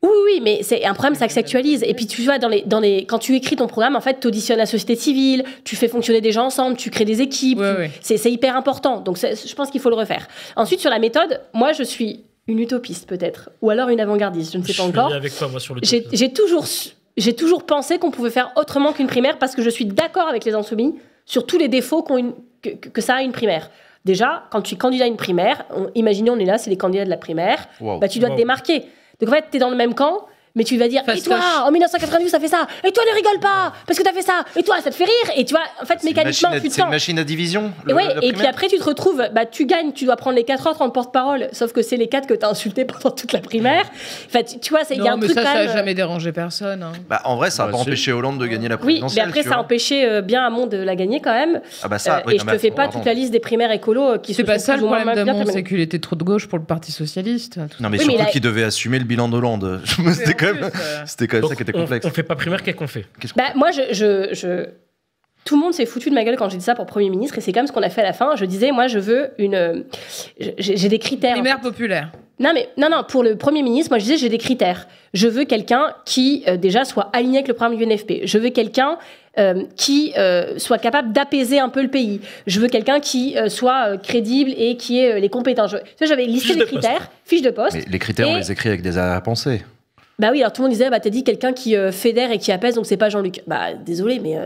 Oui, mais c'est un problème, ça s'actualise. Et puis tu vois, quand tu écris ton programme, en fait, tu auditionnes la société civile, tu fais fonctionner des gens ensemble, tu crées des équipes. C'est hyper important. Donc, je pense qu'il faut le refaire. Ensuite, sur la méthode, moi, je suis une utopiste peut-être, ou alors une avant-gardiste, je ne sais pas encore. Avec toi, moi, sur j'ai toujours pensé qu'on pouvait faire autrement qu'une primaire parce que je suis d'accord avec les insoumis sur tous les défauts que ça a une primaire. Déjà, quand tu es candidat à une primaire, imaginons on est là, c'est les candidats de la primaire, tu dois te démarquer. Donc en fait, tu es dans le même camp, mais tu vas dire et toi, en 1992, ça fait ça, et toi, ne rigole pas, parce que tu as fait ça, et toi, ça te fait rire, et tu vois, en fait, mécaniquement, tu te c'est une machine à division. Et puis après, tu te retrouves, tu gagnes, tu dois prendre les 4 autres en porte-parole, sauf que c'est les 4 que tu as insultés pendant toute la primaire. Enfin, tu vois, il y a un truc ça quand même. Ça n'a jamais dérangé personne. Hein. En vrai, ça n'a pas empêché Hollande de gagner la présidentielle. Oui, mais après, ça a empêché bien Hamon de la gagner quand même. Et je te fais pas toute la liste des primaires écolo qui se sont. C'est pas ça le problème d'Hamon, bien. c'est qu'il était trop de gauche pour le Parti socialiste. Non, mais surtout qu'il devait assumer le bilan d'Hollande. C'était quand même ça qui était complexe. On fait pas primaire, qu'est-ce qu'on fait? Moi, tout le monde s'est foutu de ma gueule quand j'ai dit ça pour Premier ministre, et c'est comme ce qu'on a fait à la fin. Je disais, moi, je veux j'ai des critères. Primaire populaire. Non, pour le Premier ministre, moi, je disais, j'ai des critères. Je veux quelqu'un qui, déjà, soit aligné avec le programme du NFP. Je veux quelqu'un qui soit capable d'apaiser un peu le pays. Je veux quelqu'un qui soit crédible et qui ait les compétences. J'avais listé les critères, fiche de poste. Mais les critères, on les écrit avec des arrière-pensées. Bah oui, alors tout le monde disait, t'as dit quelqu'un qui fédère et qui apaise, donc c'est pas Jean-Luc. Bah désolé, mais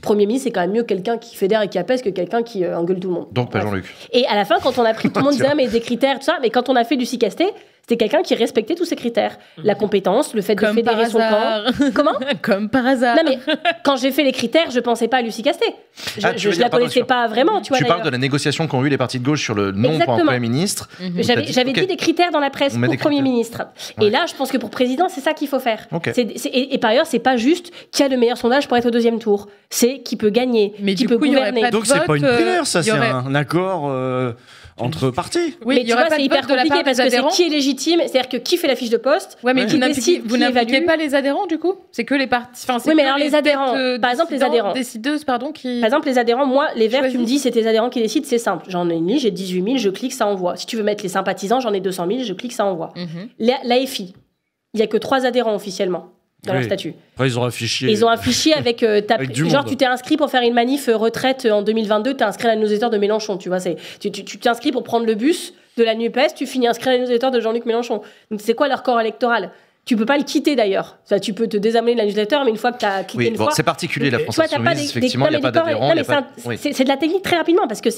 Premier ministre, c'est quand même mieux quelqu'un qui fédère et qui apaise que quelqu'un qui engueule tout le monde. Donc pas Jean-Luc. Et à la fin, quand on a pris, tout le monde disait, mais des critères, tout ça, mais quand on a fait du CICAST, c'était quelqu'un qui respectait tous ces critères. La compétence, le fait de fédérer son camp. Comment? Comme par hasard. Non mais, quand j'ai fait les critères, je pensais pas à Lucie Casté. Je la connaissais pas vraiment, tu vois. Tu parles de la négociation qu'ont eu les partis de gauche sur le nom pour un Premier ministre. J'avais dit des critères dans la presse pour Premier ministre. Et là, je pense que pour président, c'est ça qu'il faut faire. Et par ailleurs, c'est pas juste qui a le meilleur sondage pour être au deuxième tour. C'est qui peut gagner, qui peut gouverner. Donc c'est pas une primaire, ça, c'est un accord entre partis. Oui, mais tu vois, c'est hyper compliqué parce que c'est qui est légitime, c'est-à-dire que qui fait la fiche de poste. Ouais, mais vous n'impliquez pas les adhérents du coup? C'est que les partis. Oui, mais alors les adhérents, par exemple les adhérents. Décideuses, pardon, qui. Par exemple les adhérents, moi, les Verts, tu me dis c'est tes adhérents qui décident, c'est simple. J'en ai une liste, j'ai 18 000, je clique, ça envoie. Si tu veux mettre les sympathisants, j'en ai 200 000, je clique, ça envoie. L'AFI, il y a que 3 adhérents officiellement dans leur statut. Après, ils ont affiché. Ils ont affiché avec genre tu t'es inscrit pour faire une manif retraite en 2022, t'es inscrit à la newsletter de Mélenchon, tu vois, tu t'inscris pour prendre le bus de la NUPES, tu finis inscrit à la newsletter de Jean-Luc Mélenchon. Donc c'est quoi leur corps électoral? Tu peux pas le quitter d'ailleurs. Tu peux te désamener de la newsletter, mais une fois que tu as quitté une fois... c'est particulier la France Insoumise, effectivement, il n'y a pas d'adhérents. C'est de la technique très rapidement, parce que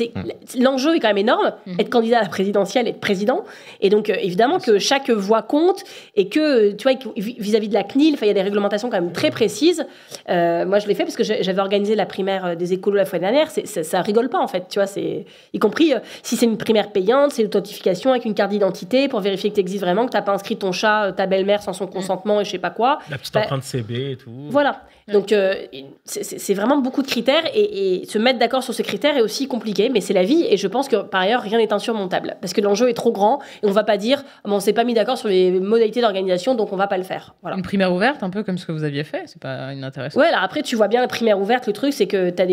l'enjeu est quand même énorme, être candidat à la présidentielle, être président. Et donc, évidemment, que chaque voix compte, et que, tu vois, vis-à-vis de la CNIL, il y a des réglementations quand même très précises. Moi, je l'ai fait parce que j'avais organisé la primaire des écolos la fois dernière. Ça rigole pas, en fait, tu vois, y compris si c'est une primaire payante, c'est l'authentification avec une carte d'identité pour vérifier que tu existes vraiment, que tu n'as pas inscrit ton chat, ta belle-mère sans son consentement et je sais pas quoi. La petite empreinte CB et tout. Voilà. Donc, c'est vraiment beaucoup de critères et se mettre d'accord sur ces critères est aussi compliqué, mais c'est la vie et je pense que par ailleurs, rien n'est insurmontable parce que l'enjeu est trop grand et on va pas dire on s'est pas mis d'accord sur les modalités d'organisation donc on va pas le faire. Voilà. Une primaire ouverte, un peu comme ce que vous aviez fait, c'est pas inintéressant. Ouais, alors après, tu vois bien la primaire ouverte, le truc, c'est que t'as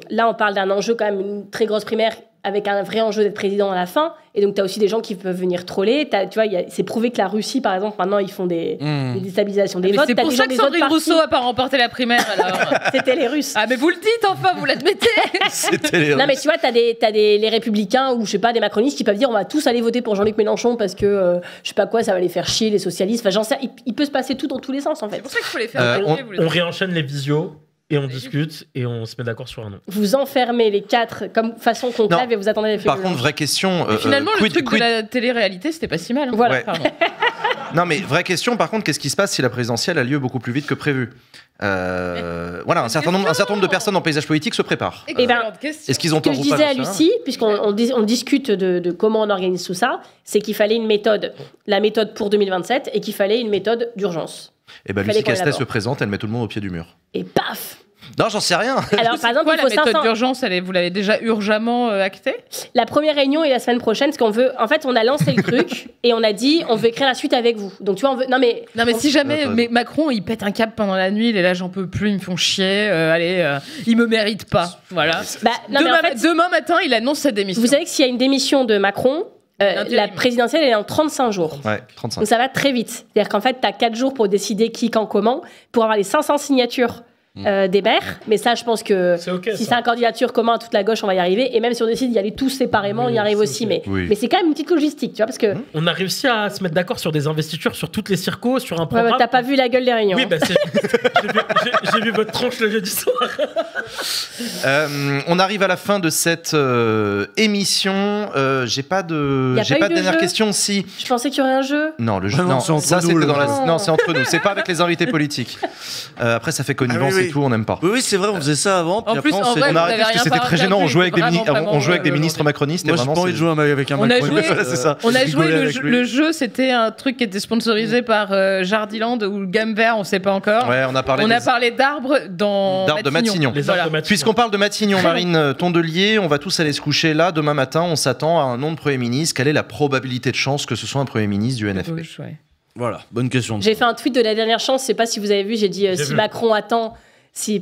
là, on parle d'un enjeu quand même, une très grosse primaire avec un vrai enjeu d'être président à la fin. Et donc, tu as aussi des gens qui peuvent venir troller. Tu vois, c'est prouvé que la Russie, par exemple, maintenant, ils font des déstabilisations des votes. C'est pour ça que Sandrine Rousseau n'a pas remporté la primaire, alors. C'était les Russes. Ah, mais vous le dites, enfin, vous l'admettez. C'était les Russes. Non, mais tu vois, t'as les Républicains ou, je sais pas, des macronistes qui peuvent dire on va tous aller voter pour Jean-Luc Mélenchon parce que, je sais pas quoi, ça va les faire chier, les socialistes. Enfin, j'en sais, il peut se passer tout dans tous les sens, en fait. C'est pour ça qu'il faut les faire. On réenchaîne les visios. et on discute et on se met d'accord sur un nom. Vous enfermez les 4 comme façon conclave et vous attendez les faits. Par contre, vraie question. Finalement, le truc de la télé-réalité, c'était pas si mal. Hein. Voilà. Ouais. Non, mais vraie question, par contre, qu'est-ce qui se passe si la présidentielle a lieu beaucoup plus vite que prévu Voilà, un certain nombre de personnes en paysage politique se préparent. Excellente question. Est-ce qu'ils ont Ce que tort je ou pas, disais à j'en sais rien. Lucie, puisqu'on discute de comment on organise tout ça, c'est qu'il fallait une méthode, la méthode pour 2027, et qu'il fallait une méthode d'urgence. Et ben Fallait Lucie qu'on Castet élabore. se présente, elle met tout le monde au pied du mur. Et paf. Non, j'en sais rien. Alors, par exemple, Quoi, il la faut méthode 500. d'urgence, vous l'avez déjà urgemment actée? La première réunion est la semaine prochaine, parce qu'on veut. En fait, on a lancé le truc et on a dit, on veut écrire la suite avec vous. Donc, tu vois, on veut. Non, mais Si jamais Attends. Macron il pète un câble pendant la nuit, il est là, j'en peux plus, ils me font chier, il me mérite pas. Voilà. bah, non, mais en fait, Demain matin, il annonce sa démission. vous savez que s'il y a une démission de Macron, L'intérim. la présidentielle elle est en 35 jours. Ouais, 35. Donc ça va très vite. C'est-à-dire qu'en fait, tu as 4 jours pour décider qui, quand, comment, pour avoir les 500 signatures des maires. Mais ça, je pense que C'est ok, si ça. c'est un candidature commun à toute la gauche, on va y arriver. Et même si on décide d'y aller tous séparément, Oui, on y arrive c'est aussi. ok. Mais, Oui. mais c'est quand même une petite logistique, tu vois, parce que On a réussi à se mettre d'accord sur des investitures sur toutes les circos, sur un ouais, programme. t'as pas vu la gueule des réunions. Oui, bah, j'ai vu votre tronche le jeudi soir. On arrive à la fin de cette émission. J'ai pas de, Y a j'ai pas pas eu de de dernière jeu question. Si. Je pensais qu'il y aurait un jeu. Non, le jeu. Ah non, non, c'est entre ça nous, c'était le dans la. jeu. Non, c'est entre nous. C'est pas avec les invités politiques. Après, ça fait connivence Ah oui, oui. et tout. On n'aime pas. Oui, c'est vrai, on faisait ça avant. Puis En plus, après, en s'est- vrai, On vous a avez arrêté parce que rien c'était très gênant. On jouait avec des, Vraiment, on jouait avec des vraiment, ministres macronistes. moi, j'ai pas envie de jouer avec un On a macroniste. joué- C'est ça. On a joué rigoler avec lui. le jeu, c'était un truc qui était sponsorisé par Jardiland ou le Gamme Vert, on sait pas encore. Ouais, on a parlé. On a parlé d'arbres dans D'arbres de Matignon. Les Voilà. arbres de Matignon. Puisqu'on parle de Matignon, Marine Tondelier, on va tous aller se coucher là. Demain matin, on s'attend à un nom de Premier ministre. Quelle est la probabilité de chance que ce soit un Premier ministre du NFP? Gauche, ouais. Voilà, bonne question. J'ai fait un tweet de la dernière chance, je sais pas si vous avez vu, j'ai dit J'ai si vu. Macron attend,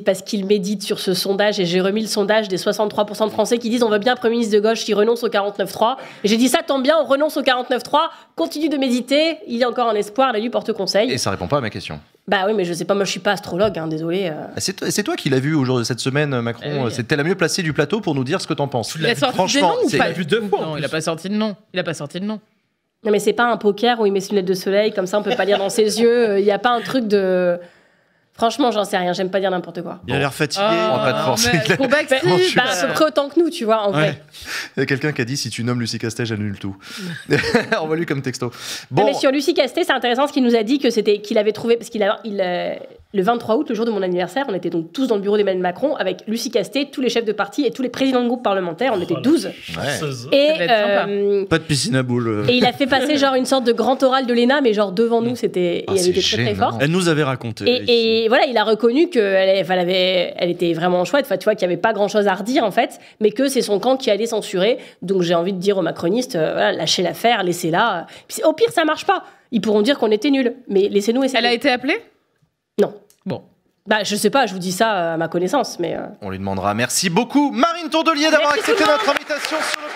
parce qu'il médite sur ce sondage, et j'ai remis le sondage des 63% de Français qui disent on veut bien un Premier ministre de gauche qui renonce au 49.3. Et j'ai dit ça tombe bien, on renonce au 49.3, continue de méditer, il y a encore un espoir, la lui porte conseil. Et ça répond pas à ma question. Bah oui, mais je sais pas, moi je suis pas astrologue, hein, désolé. C'est toi qui l'as vu aujourd'hui cette semaine, Macron. Eh oui. C'était la mieux placée du plateau pour nous dire ce que t'en penses. Il a sorti des Franchement, noms ou c'est- pas Il a vu 2 fois, en Non, plus. il a pas sorti de nom. Il a pas sorti de nom. Non mais c'est pas un poker où il met ses lunettes de soleil, comme ça on peut pas lire dans ses yeux, il y a pas un truc de... Franchement, j'en sais rien, j'aime pas dire n'importe quoi. Il a l'air fatigué. on va pas te forcer. Pour Backseat, Bah, à peu près autant que nous, tu vois, en vrai. Ouais. Il y a quelqu'un qui a dit si tu nommes Lucie Castet, j'annule tout. Envoie-lui comme texto. Non, Bon, mais sur Lucie Castet, c'est intéressant ce qu'il nous a dit que c'était qu'il avait trouvé parce le 23 août, le jour de mon anniversaire, on était donc tous dans le bureau d'Emmanuel Macron avec Lucie Castet, tous les chefs de parti et tous les présidents de groupes parlementaires. On était 12. Chanceuse. Et, Ça devait être sympa. Pas de piscine à boules. et il a fait passer genre une sorte de grand oral de l'ENA, mais genre devant nous, c'était et Ah, elle c'est était très très gênant. forte. Elle nous avait raconté. Et voilà, il a reconnu elle était vraiment chouette, enfin, tu vois, qu'il n'y avait pas grand-chose à redire, en fait, mais que c'est son camp qui allait censurer. Donc j'ai envie de dire aux macronistes, voilà, lâchez l'affaire, laissez-la. Puis, au pire, ça marche pas. Ils pourront dire qu'on était nuls, mais laissez-nous essayer. Elle a été appelée? Non. Bon. Bah, je sais pas, je vous dis ça à ma connaissance, mais... on lui demandera. Merci beaucoup, Marine Tondelier, d'avoir Merci tout accepté le monde. notre invitation sur le